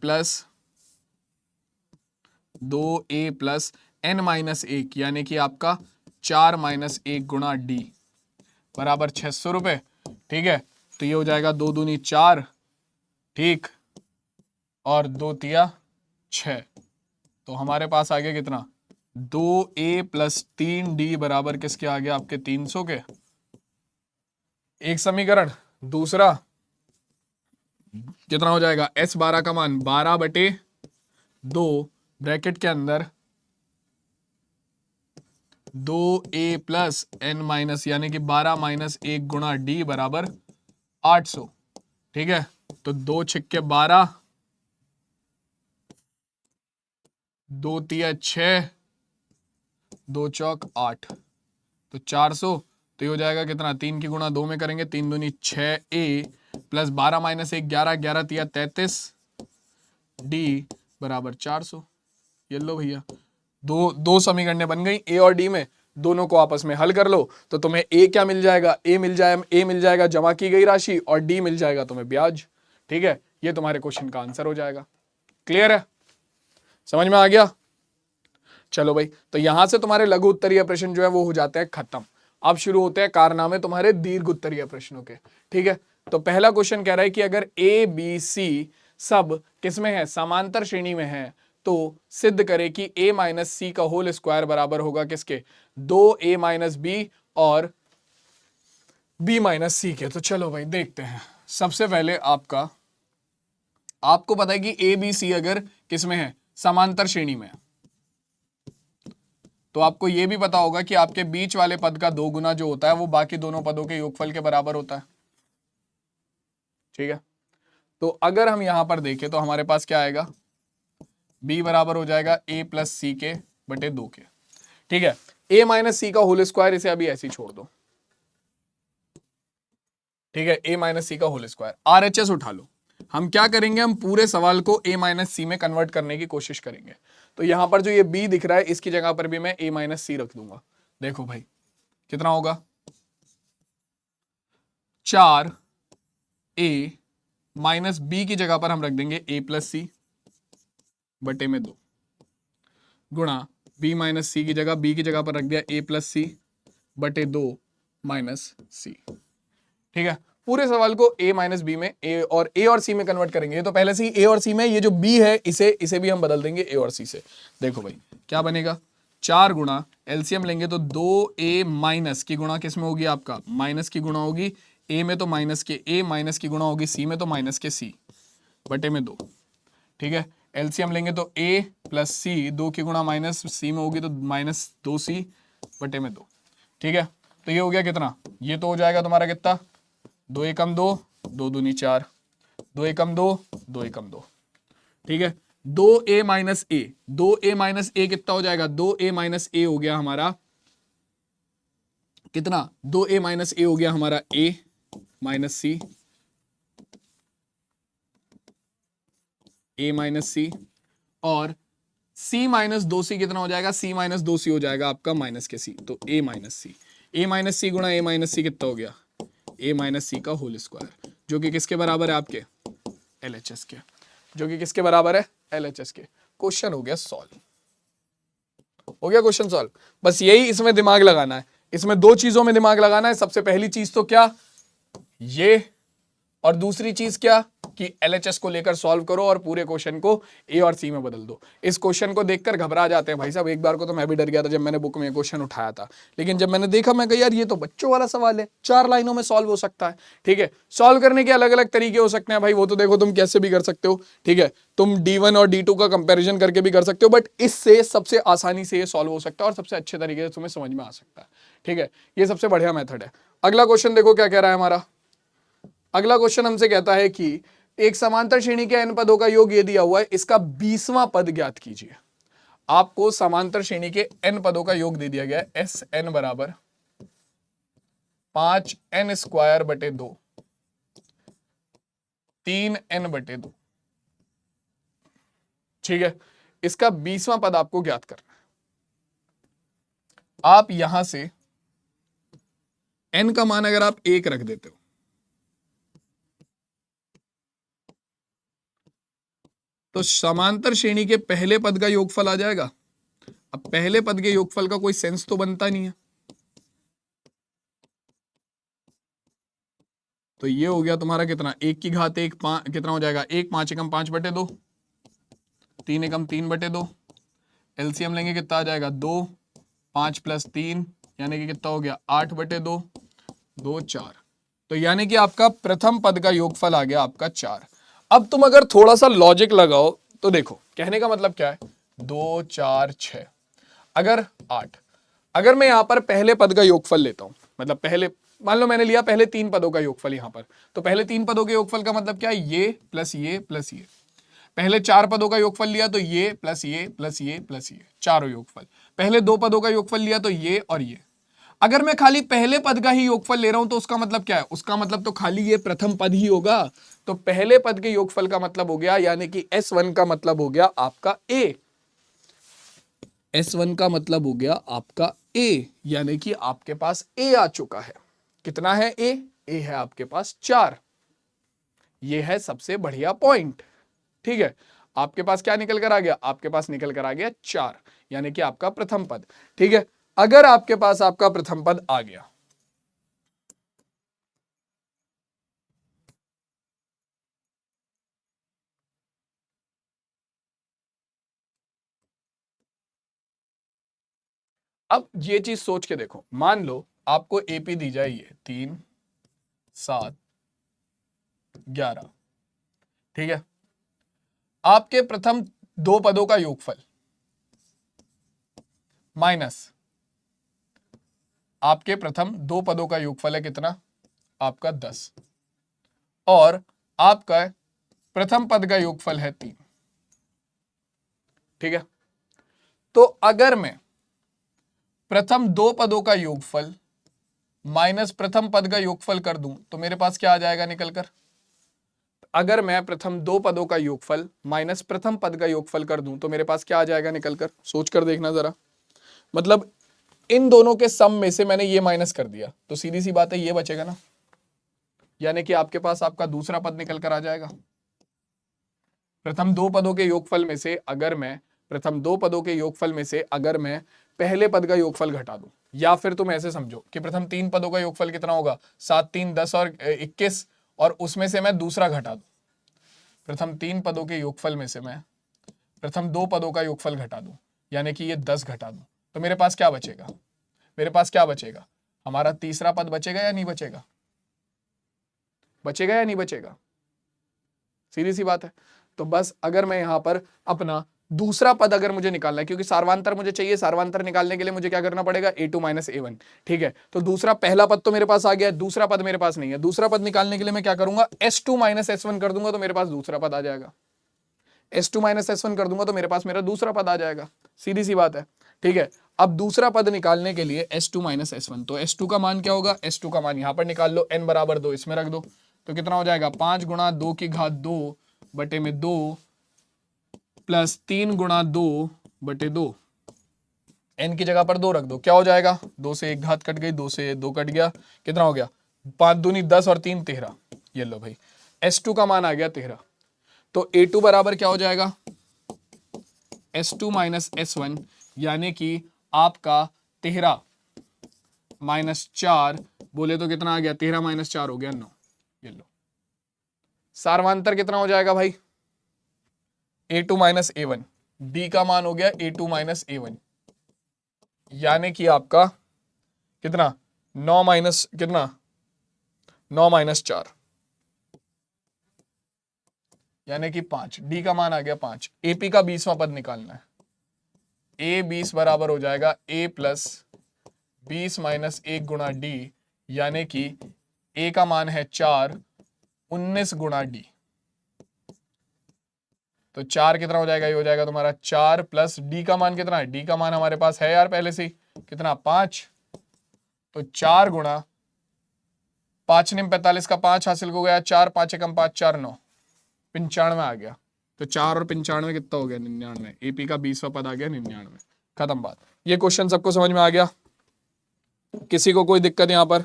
प्लस n-1, यानी कि आपका 4-1 गुणा d बराबर 600 रुपए। ठीक है, तो ये हो जाएगा 2 दूनी 4, ठीक, और 2 तिया 6, तो हमारे पास आ गया कितना? 2a प्लस 3d बराबर किसके आ गया? आपके 300 के। एक समीकरण, दूसरा कितना हो जाएगा? S12 का मान 12/2 ब्रैकेट के अंदर 2a प्लस n-, यानी कि 12-1 गुणा d बराबर 800। ठीक है, तो 2 छिक्के 12, 2 तिया 6, 2 चौक 8, तो 400। तो ये हो जाएगा कितना, 3 की गुणा 2 में करेंगे, 3 दूनी 6a प्लस 12 माइनस 1 11, 11 तिया 33, डी बराबर 400। ये लो भैया, दो समीकरणें बन गई ए और डी में, दोनों को आपस में हल कर लो तो तुम्हें ए क्या मिल जाएगा, ए मिल जाएगा जमा की गई राशि, और डी मिल जाएगा तुम्हें ब्याज। ठीक है, ये तुम्हारे क्वेश्चन का आंसर हो जाएगा। क्लियर है, समझ में आ गया? चलो भाई, तो यहां से तुम्हारे लघु उत्तरीय प्रश्न जो है वो हो जाते हैं खत्म। अब शुरू होते हैं कारनामे तुम्हारे दीर्घ उत्तरीय प्रश्नों के। ठीक है, तो पहला क्वेश्चन कह रहा है कि अगर ए बी सी सब किसमें है, समांतर श्रेणी में है, तो सिद्ध करे कि a माइनस सी का होल स्क्वायर बराबर होगा किसके, 2a माइनस बी और b माइनस सी के। तो चलो भाई देखते हैं। सबसे पहले आपको पता है कि a b c अगर किसमें है, समांतर श्रेणी में है, तो आपको यह भी पता होगा कि आपके बीच वाले पद का 2 गुना जो होता है वो बाकी दोनों पदों के योगफल के बराबर होता है। ठीक है, तो अगर हम यहां पर देखें तो हमारे पास क्या आएगा, b बराबर हो जाएगा a प्लस सी के बटे 2 के। ठीक है, a माइनस सी का होल स्क्वायर, इसे अभी ऐसे ही छोड़ दो। ठीक है, a माइनस सी का होल स्क्वायर, RHS उठा लो। हम क्या करेंगे, हम पूरे सवाल को a माइनस सी में कन्वर्ट करने की कोशिश करेंगे। तो यहां पर जो ये b दिख रहा है इसकी जगह पर भी मैं a माइनस सी रख दूंगा। देखो भाई कितना होगा, 4a माइनस बी की जगह पर हम रख देंगे a प्लस सी बटे में 2 गुणा b माइनस सी की जगह b की जगह पर रख दिया a प्लस सी बटे 2 माइनस सी। ठीक है, पूरे सवाल को a माइनस बी में a और c में कन्वर्ट करेंगे। ये तो पहले से ही a और c में, ये जो b है इसे भी हम बदल देंगे a और c से। देखो भाई क्या बनेगा, 4 गुणा एलसीएम लेंगे तो 2a माइनस की गुणा किस में होगी, आपका माइनस की गुणा होगी a में, तो माइनस के a, माइनस की गुणा होगी c में, तो माइनस के c बटे में 2। ठीक है, एलसीएम लेंगे तो a प्लस सी, 2 की गुणा माइनस c में होगी तो माइनस 2c बटे में 2। ठीक है, तो ये हो गया कितना, ये तो हो जाएगा तुम्हारा कितना, 2 एकम 2, 2 दूनी 4, 2 एकम 2, 2 एकम 2। ठीक है, 2a माइनस ए, 2a माइनस ए कितना हो जाएगा, 2a माइनस ए हो गया हमारा कितना, 2a माइनस ए हो गया हमारा a minus C, a minus C, और c माइनस 2c कितना हो जाएगा, c माइनस 2c हो जाएगा आपका माइनस के c, तो a minus C, a minus C गुणा a माइनस सी कितना हो गया, a माइनस सी का होल स्क्वायर, जो कि किसके बराबर है, आपके LHS के, जो कि किसके बराबर है, LHS के। क्वेश्चन हो गया सॉल्व, हो गया क्वेश्चन सॉल्व। बस यही इसमें दिमाग लगाना है, इसमें 2 चीजों में दिमाग लगाना है। सबसे पहली चीज तो क्या, ये, और दूसरी चीज क्या कि LHS को लेकर सॉल्व करो और पूरे क्वेश्चन को A और C में बदल दो। इस क्वेश्चन को देखकर घबरा जाते हैं भाई साहब। एक बार को तो मैं भी डर गया था जब मैंने बुक में क्वेश्चन उठाया था, लेकिन जब मैंने देखा मैं कहा यार ये तो बच्चों वाला सवाल है, 4 लाइनों में सॉल्व हो सकता है। ठीक है, सॉल्व करने के अलग अलग तरीके हो सकते हैं भाई, वो तो देखो तुम कैसे भी कर सकते हो। ठीक है, तुम D1 और D2 का कंपेरिजन करके भी कर सकते हो, बट इससे सबसे आसानी से ये सॉल्व हो सकता है और सबसे अच्छे तरीके से तुम्हें समझ में आ सकता है। ठीक है, ये सबसे बढ़िया मेथड है। अगला क्वेश्चन देखो क्या कह रहा है हमारा। अगला क्वेश्चन हमसे कहता है कि एक समांतर श्रेणी के n पदों का योग ये दिया हुआ है, इसका 20वां पद ज्ञात कीजिए। आपको समांतर श्रेणी के n पदों का योग दे दिया गया है, SN बराबर 5n स्क्वायर बटे 2, 3n बटे 2। ठीक है, इसका 20वां पद आपको ज्ञात करना है। आप यहां से n का मान अगर आप 1 रख देते हो तो समांतर श्रेणी के पहले पद का योगफल आ जाएगा। अब पहले पद के योगफल का कोई सेंस तो बनता नहीं है, तो ये हो गया तुम्हारा कितना, 1 की घात 1 कितना हो जाएगा, 1 5 एकम 5 बटे 2, 3 एकम 3 बटे 2। एलसीएम लेंगे कितना आ जाएगा, 2 5 प्लस 3 यानी कि कितना हो गया, 8 बटे 2, 2 4। तो यानी कि आपका प्रथम पद का योगफल आ गया आपका 4। अब तुम अगर थोड़ा सा लॉजिक लगाओ तो देखो कहने का मतलब क्या है, 2 4 6 अगर 8, अगर मैं यहां पर पहले पद का योगफल लेता हूं, मतलब पहले मान लो मैंने लिया पहले 3 पदों का योगफल यहां पर, तो पहले 3 पदों के योगफल का मतलब क्या है, ये प्लस ये प्लस ये। पहले 4 पदों का योगफल लिया तो ये प्लस ये प्लस ये प्लस ये, चारों योगफल। पहले 2 पदों का योगफल लिया तो ये और ये। अगर मैं खाली पहले पद का ही योगफल ले रहा हूं तो उसका मतलब क्या है? उसका मतलब तो खाली ये प्रथम पद ही होगा। तो पहले पद के योगफल का मतलब हो गया, यानी कि S1 का मतलब हो गया आपका A। S1 का मतलब हो गया आपका A, यानी कि आपके पास A आ चुका है। कितना है A? A है आपके पास 4। ये है सबसे बढ़िया पॉइंट। ठीक है, आपके पास क्या निकल कर आ गया? आपके पास निकल कर आ गया 4, यानी कि आपका प्रथम पद। ठीक है, अगर आपके पास आपका प्रथम पद आ गया, अब ये चीज सोच के देखो, मान लो आपको एपी दी जाए ये 3 7 11। ठीक है, आपके प्रथम 2 पदों का योगफल माइनस आपके प्रथम 2 पदों का योगफल है कितना? आपका 10, और आपका प्रथम पद का योगफल है 3। ठीक है, तो अगर मैं प्रथम 2 पदों का योगफल माइनस प्रथम पद का योगफल कर दूं तो मेरे पास क्या आ जाएगा निकलकर? अगर मैं प्रथम 2 पदों का योगफल माइनस प्रथम पद का योगफल कर दूं तो मेरे पास क्या आ जाएगा निकलकर? सोच कर देखना जरा। मतलब इन दोनों के सम में से मैंने ये माइनस कर दिया तो सीधी सी बात है ये बचेगा ना, यानी कि आपके पास आपका दूसरा पद निकल कर आ जाएगा। प्रथम 2 पदों के योगफल में से अगर मैं प्रथम 2 पदों के योगफल में से अगर मैं पहले पद का योगफल घटा दूं, या फिर तुम ऐसे समझो कि प्रथम 3 पदों का योगफल कितना होगा? 7 3 10 और 21, और उसमें से मैं दूसरा घटा दूं। प्रथम 3 पदों के योगफल में से मैं प्रथम 2 पदों का योगफल घटा दूं, यानी कि ये 10 घटा दूं, तो मेरे पास क्या बचेगा? मेरे पास क्या बचेगा? हमारा तीसरा पद बचेगा या नहीं बचेगा? बचेगा या नहीं बचेगा? सीधी सी बात है। तो बस अगर मैं यहां पर अपना दूसरा पद अगर मुझे निकालना है, क्योंकि सार्वंतर मुझे चाहिए, सार्वंतर निकालने के लिए मुझे क्या करना पड़ेगा? a2 minus a1। ठीक है, तो दूसरा पहला पद तो मेरे पास आ गया, दूसरा पद मेरे पास नहीं है। दूसरा पद निकालने के लिए मैं क्या करूंगा? s2 माइनस s1 कर दूंगा तो मेरे पास दूसरा पद आ जाएगा। s2 माइनस s1 कर दूंगा तो मेरे पास मेरा दूसरा पद आ जाएगा। सीधी सी बात है। ठीक है, अब दूसरा पद निकालने के लिए s2 माइनस s1, तो s2 का मान क्या होगा? s2 का मान यहां पर निकाल लो, n बराबर 2 इसमें रख दो, तो कितना हो जाएगा? 5 गुणा 2 की घात 2 बटे में 2 प्लस 3 गुणा 2 बटे 2। n की जगह पर 2 रख दो, क्या हो जाएगा? 2 से 1 घात कट गई, 2 से 2 कट गया, कितना हो गया? 5 दूनी 10 और 3 13। ये लो भाई, s2 का मान आ गया 13। तो a2 बराबर क्या हो जाएगा? s2 माइनस s1, यानी कि आपका 13 माइनस 4 बोले तो कितना आ गया? 13 माइनस 4 हो गया 9। ये लो, सार्वांतर कितना हो जाएगा भाई? a2 minus a1। d का मान हो गया a2 माइनस a1, यानी कि आपका कितना? 9 माइनस कितना? 9 माइनस 4, यानी कि 5। डी का मान आ गया 5। एपी का 20वां पद निकालना है। ए 20 बराबर हो जाएगा a प्लस 20 माइनस 1 गुणा डी, यानी कि a का मान है 4, 19 गुणा डी। तो 4 कितना हो जाएगा? ये हो जाएगा तुम्हारा 4 प्लस डी का मान कितना है? डी का मान हमारे पास है यार पहले से ही, कितना? 5। तो 4 गुणा 5 निम 45 का 5 हासिल हो गया, 4 5 एकम 5 4 9, 95 आ गया। तो 4 और 95 कितना हो गया? 99। एपी का 20वां पद आ गया 99। खत्म बात। ये क्वेश्चन सबको समझ में आ गया? किसी को कोई दिक्कत यहां पर?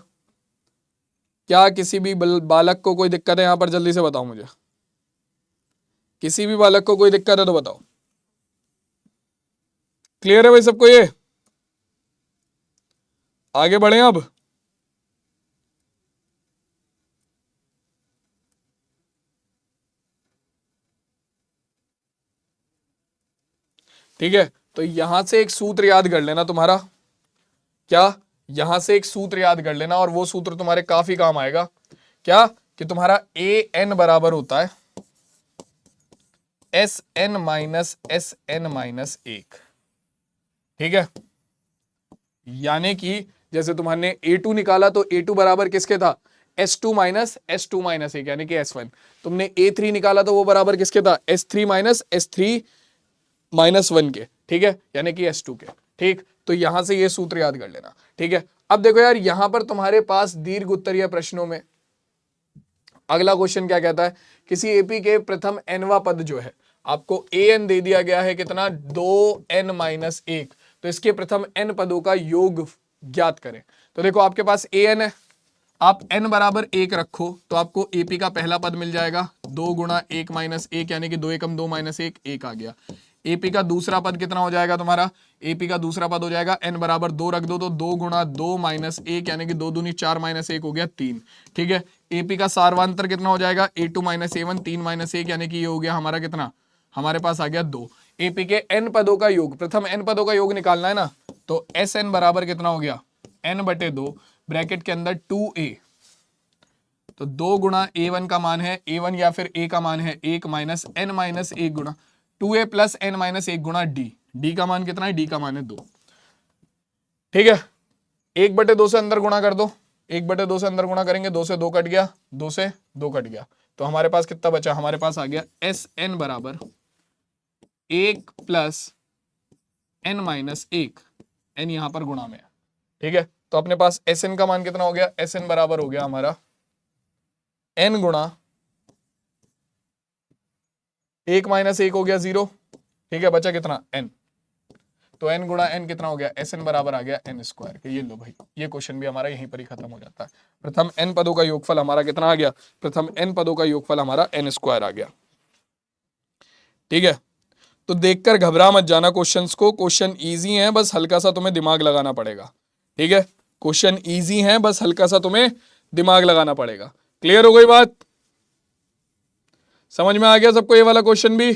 क्या किसी भी बालक को कोई दिक्कत है यहां पर? जल्दी से बताओ मुझे, किसी भी बालक को कोई दिक्कत है तो बताओ। क्लियर है भाई सबको? ये आगे बढ़े अब। ठीक है, तो यहां से एक सूत्र याद कर लेना तुम्हारा। क्या? यहां से एक सूत्र याद कर लेना, और वो सूत्र तुम्हारे काफी काम आएगा। क्या? कि तुम्हारा ए एन बराबर होता है S n minus S n minus 1। ठीक है, यानी कि जैसे तुम्हारे A2 निकाला तो A2 बराबर किसके था? S2 - यानी कि S1। तुमने A3 निकाला तो वो बराबर किसके था, S3 - S3 - 1 के, ठीक है, यानी कि S2 के। ठीक, तो यहां से ये सूत्र याद कर लेना। ठीक है, अब देखो यार, यहां पर तुम्हारे पास दीर्घ उत्तरीय प्रश्नों में अगला क्वेश्चन क्या कहता है, किसी एपी के प्रथम nवा पद जो है, आपको an दे दिया गया है कितना, 2n-1, तो इसके प्रथम n पदों का योग ज्ञात करें। तो देखो आपके पास an है, आप n बराबर 1 रखो तो आपको एपी का पहला पद मिल जाएगा 2 गुणा 1-1, यानी कि 2 एकम 2 - 1, 1 आ गया। एपी का दूसरा पद कितना हो जाएगा तुम्हारा, एपी का दूसरा पद हो जाएगा n बराबर 2 रख दो तो 2 गुणा 2 - 1, यानी कि 2 दूनी 4 - 1 हो गया 3। ठीक है, एपी का सार्वांतर कितना हो जाएगा, A2 - A1, 3 - 1, यानी कि ये हो गया हमारा कितना, हमारे पास आ गया 2। एपी के n पदों का योग, प्रथम n पदों का योग निकालना है ना, तो Sn बराबर कितना हो गया, n/2 ब्रैकेट के अंदर 2a, तो 2 गुणा A1 का मान है A1 या फिर A का मान है 1 माइनस n माइनस 1 गुणा 2a प्लस n माइनस 1 गुणा d का मान कितना है, d का मान है 2। ठीक है, 1/2 से अंदर गुणा कर दो, 1/2 से अंदर गुणा करेंगे, 2 से 2 कट गया, 2 से 2 कट गया, तो हमारे पास कितना बचा, हमारे पास आ गया Sn बराबर 1 प्लस n माइनस 1, n यहां पर गुणा में है। ठीक है, तो अपने पास Sn का मान कितना हो गया, Sn बराबर हो गया हमारा n गुणा 1 माइनस 1 हो गया 0। ठीक है, बचा कितना, n, तो n गुणा n कितना हो गया, Sn बराबर आ गया n² के। ये लो भाई, ये क्वेश्चन भी हमारा यहीं पर ही खत्म हो जाता है। प्रथम n पदों का योगफल हमारा कितना आ गया, प्रथम n पदों का योगफल हमारा n² आ गया। ठीक है, तो देखकर घबरा मत जाना क्वेश्चंस को, क्वेश्चन इजी है, बस हल्का सा तुम्हें दिमाग लगाना पड़ेगा। ठीक है, क्वेश्चन इजी है, बस हल्का सा तुम्हें दिमाग लगाना पड़ेगा। क्लियर हो गई बात, समझ में आ गया सबको ये वाला क्वेश्चन भी।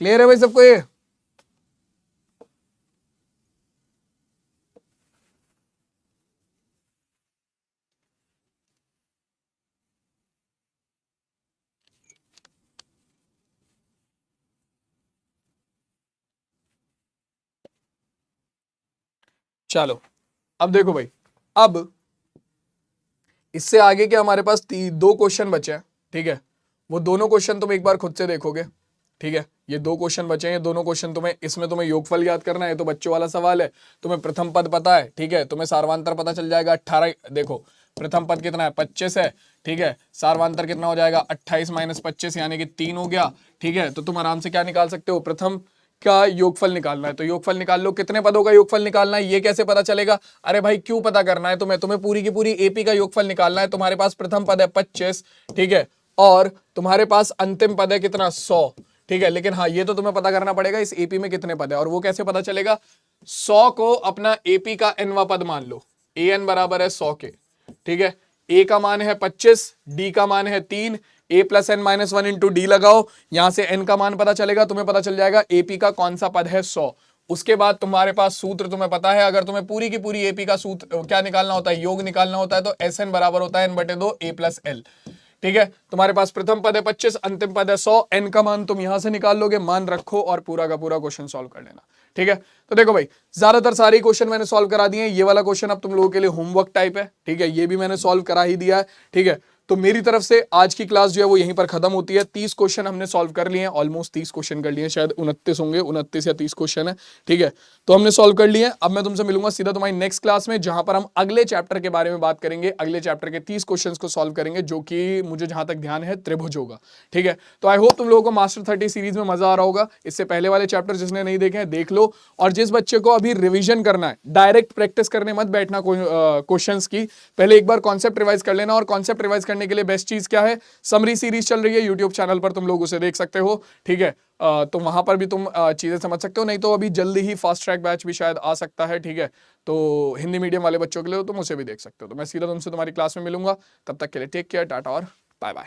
क्लियर है भाई सबको ये, चलो अब देखो भाई, अब इससे आगे के हमारे पास 2 क्वेश्चन बचे हैं। ठीक है, वो दोनों क्वेश्चन तुम एक बार खुद से देखोगे। ठीक है, ये 2 क्वेश्चन बचे हैं, ये दोनों क्वेश्चन तुम्हें, इसमें तुम्हें योगफल याद करना है, तो बच्चों वाला सवाल है, तुम्हें प्रथम पद पता है। ठीक है, तुम्हें सार्वांतर पता चल जाएगा 18, देखो प्रथम पद कितना है, 25 है। ठीक है, सार्वांतर कितना हो जाएगा, 28 - 25, यानी कि 3 हो गया। ठीक है, तो तुम आराम से क्या निकाल सकते हो, प्रथम का योगफल निकालना है, तो योगफल निकाल लो। कितने पदों का योगफल निकालना है, ये कैसे पता चलेगा, अरे भाई क्यों पता करना है तुम्हें पूरी की पूरी एपी का योगफल निकालना है। तुम्हारे पास प्रथम पद है 25, ठीक है, और तुम्हारे पास अंतिम पद है कितना, 100। ठीक है, लेकिन हाँ ये तो तुम्हें पता करना पड़ेगा इस एपी में कितने पद है, और वो कैसे पता चलेगा, 100 को अपना एपी का nवा पद मान लो, an बराबर है 100 के। ठीक है, a का मान है 25, d का मान है 3, a plus n minus 1 into D लगाओ, यहां से n का मान पता चलेगा, तुम्हें पता चल जाएगा एपी का कौन सा पद है, 100। उसके बाद तुम्हारे पास सूत्र तुम्हें पता है, अगर तुम्हें पूरी की पूरी एपी का सूत्र क्या निकालना होता है, योग निकालना होता है, तो Sn बराबर होता है n/2 a प्लस एल। ठीक है, तुम्हारे पास प्रथम पद है 25, अंतिम पद है 100, n का मान तुम यहां से निकाल लोगे, मान रखो और पूरा का पूरा क्वेश्चन सॉल्व कर लेना। ठीक है, तो देखो भाई ज्यादातर सारे क्वेश्चन मैंने सॉल्व करा दिए हैं, ये वाला क्वेश्चन अब तुम लोगों के लिए होमवर्क टाइप है। ठीक है, ये भी मैंने सॉल्व करा ही दिया है। ठीक है, तो मेरी तरफ से आज की क्लास जो है वो यहीं पर खत्म होती है। 30 क्वेश्चन हमने सॉल्व कर लिए हैं, ऑलमोस्ट 30 क्वेश्चन कर लिए हैं, शायद 29 होंगे, 29 या 30 क्वेश्चन है। ठीक है, तो हमने सॉल्व कर लिए हैं। अब मैं तुमसे मिलूंगा सीधा तुम्हारी नेक्स्ट क्लास में, जहां पर हम अगले चैप्टर के बारे में बात करेंगे, अगले चैप्टर के 30 क्वेश्चंस को सॉल्व करेंगे, जो कि मुझे जहां तक ध्यान है त्रिभुज होगा। ठीक है, तो आई होप तुम लोगों को मास्टर 30 सीरीज में मजा आ रहा होगा। इससे पहले वाले चैप्टर जिसने नहीं देखे हैं देख लो, और जिस बच्चे को अभी रिविजन करना है, डायरेक्ट प्रैक्टिस करने मत बैठना क्वेश्चंस की, पहले एक बार कॉन्सेप्ट रिवाइज कर लेना। और कॉन्सेप्ट रिवाइज करने के लिए बेस्ट चीज क्या है, समरी सीरीज चल रही है यूट्यूब चैनल पर, तुम लोग उसे देख सकते हो। ठीक है, तो वहां पर भी तुम चीजें समझ सकते हो, नहीं तो अभी जल्दी ही फास्ट ट्रैक बैच भी शायद आ सकता है। ठीक है, तो हिंदी मीडियम वाले बच्चों के लिए तुम उसे भी देख सकते हो। तो मैं सीधा तुमसे तुम्हारी क्लास में मिलूंगा, तब तक के लिए टेक केयर, टाटा और बाय बाय।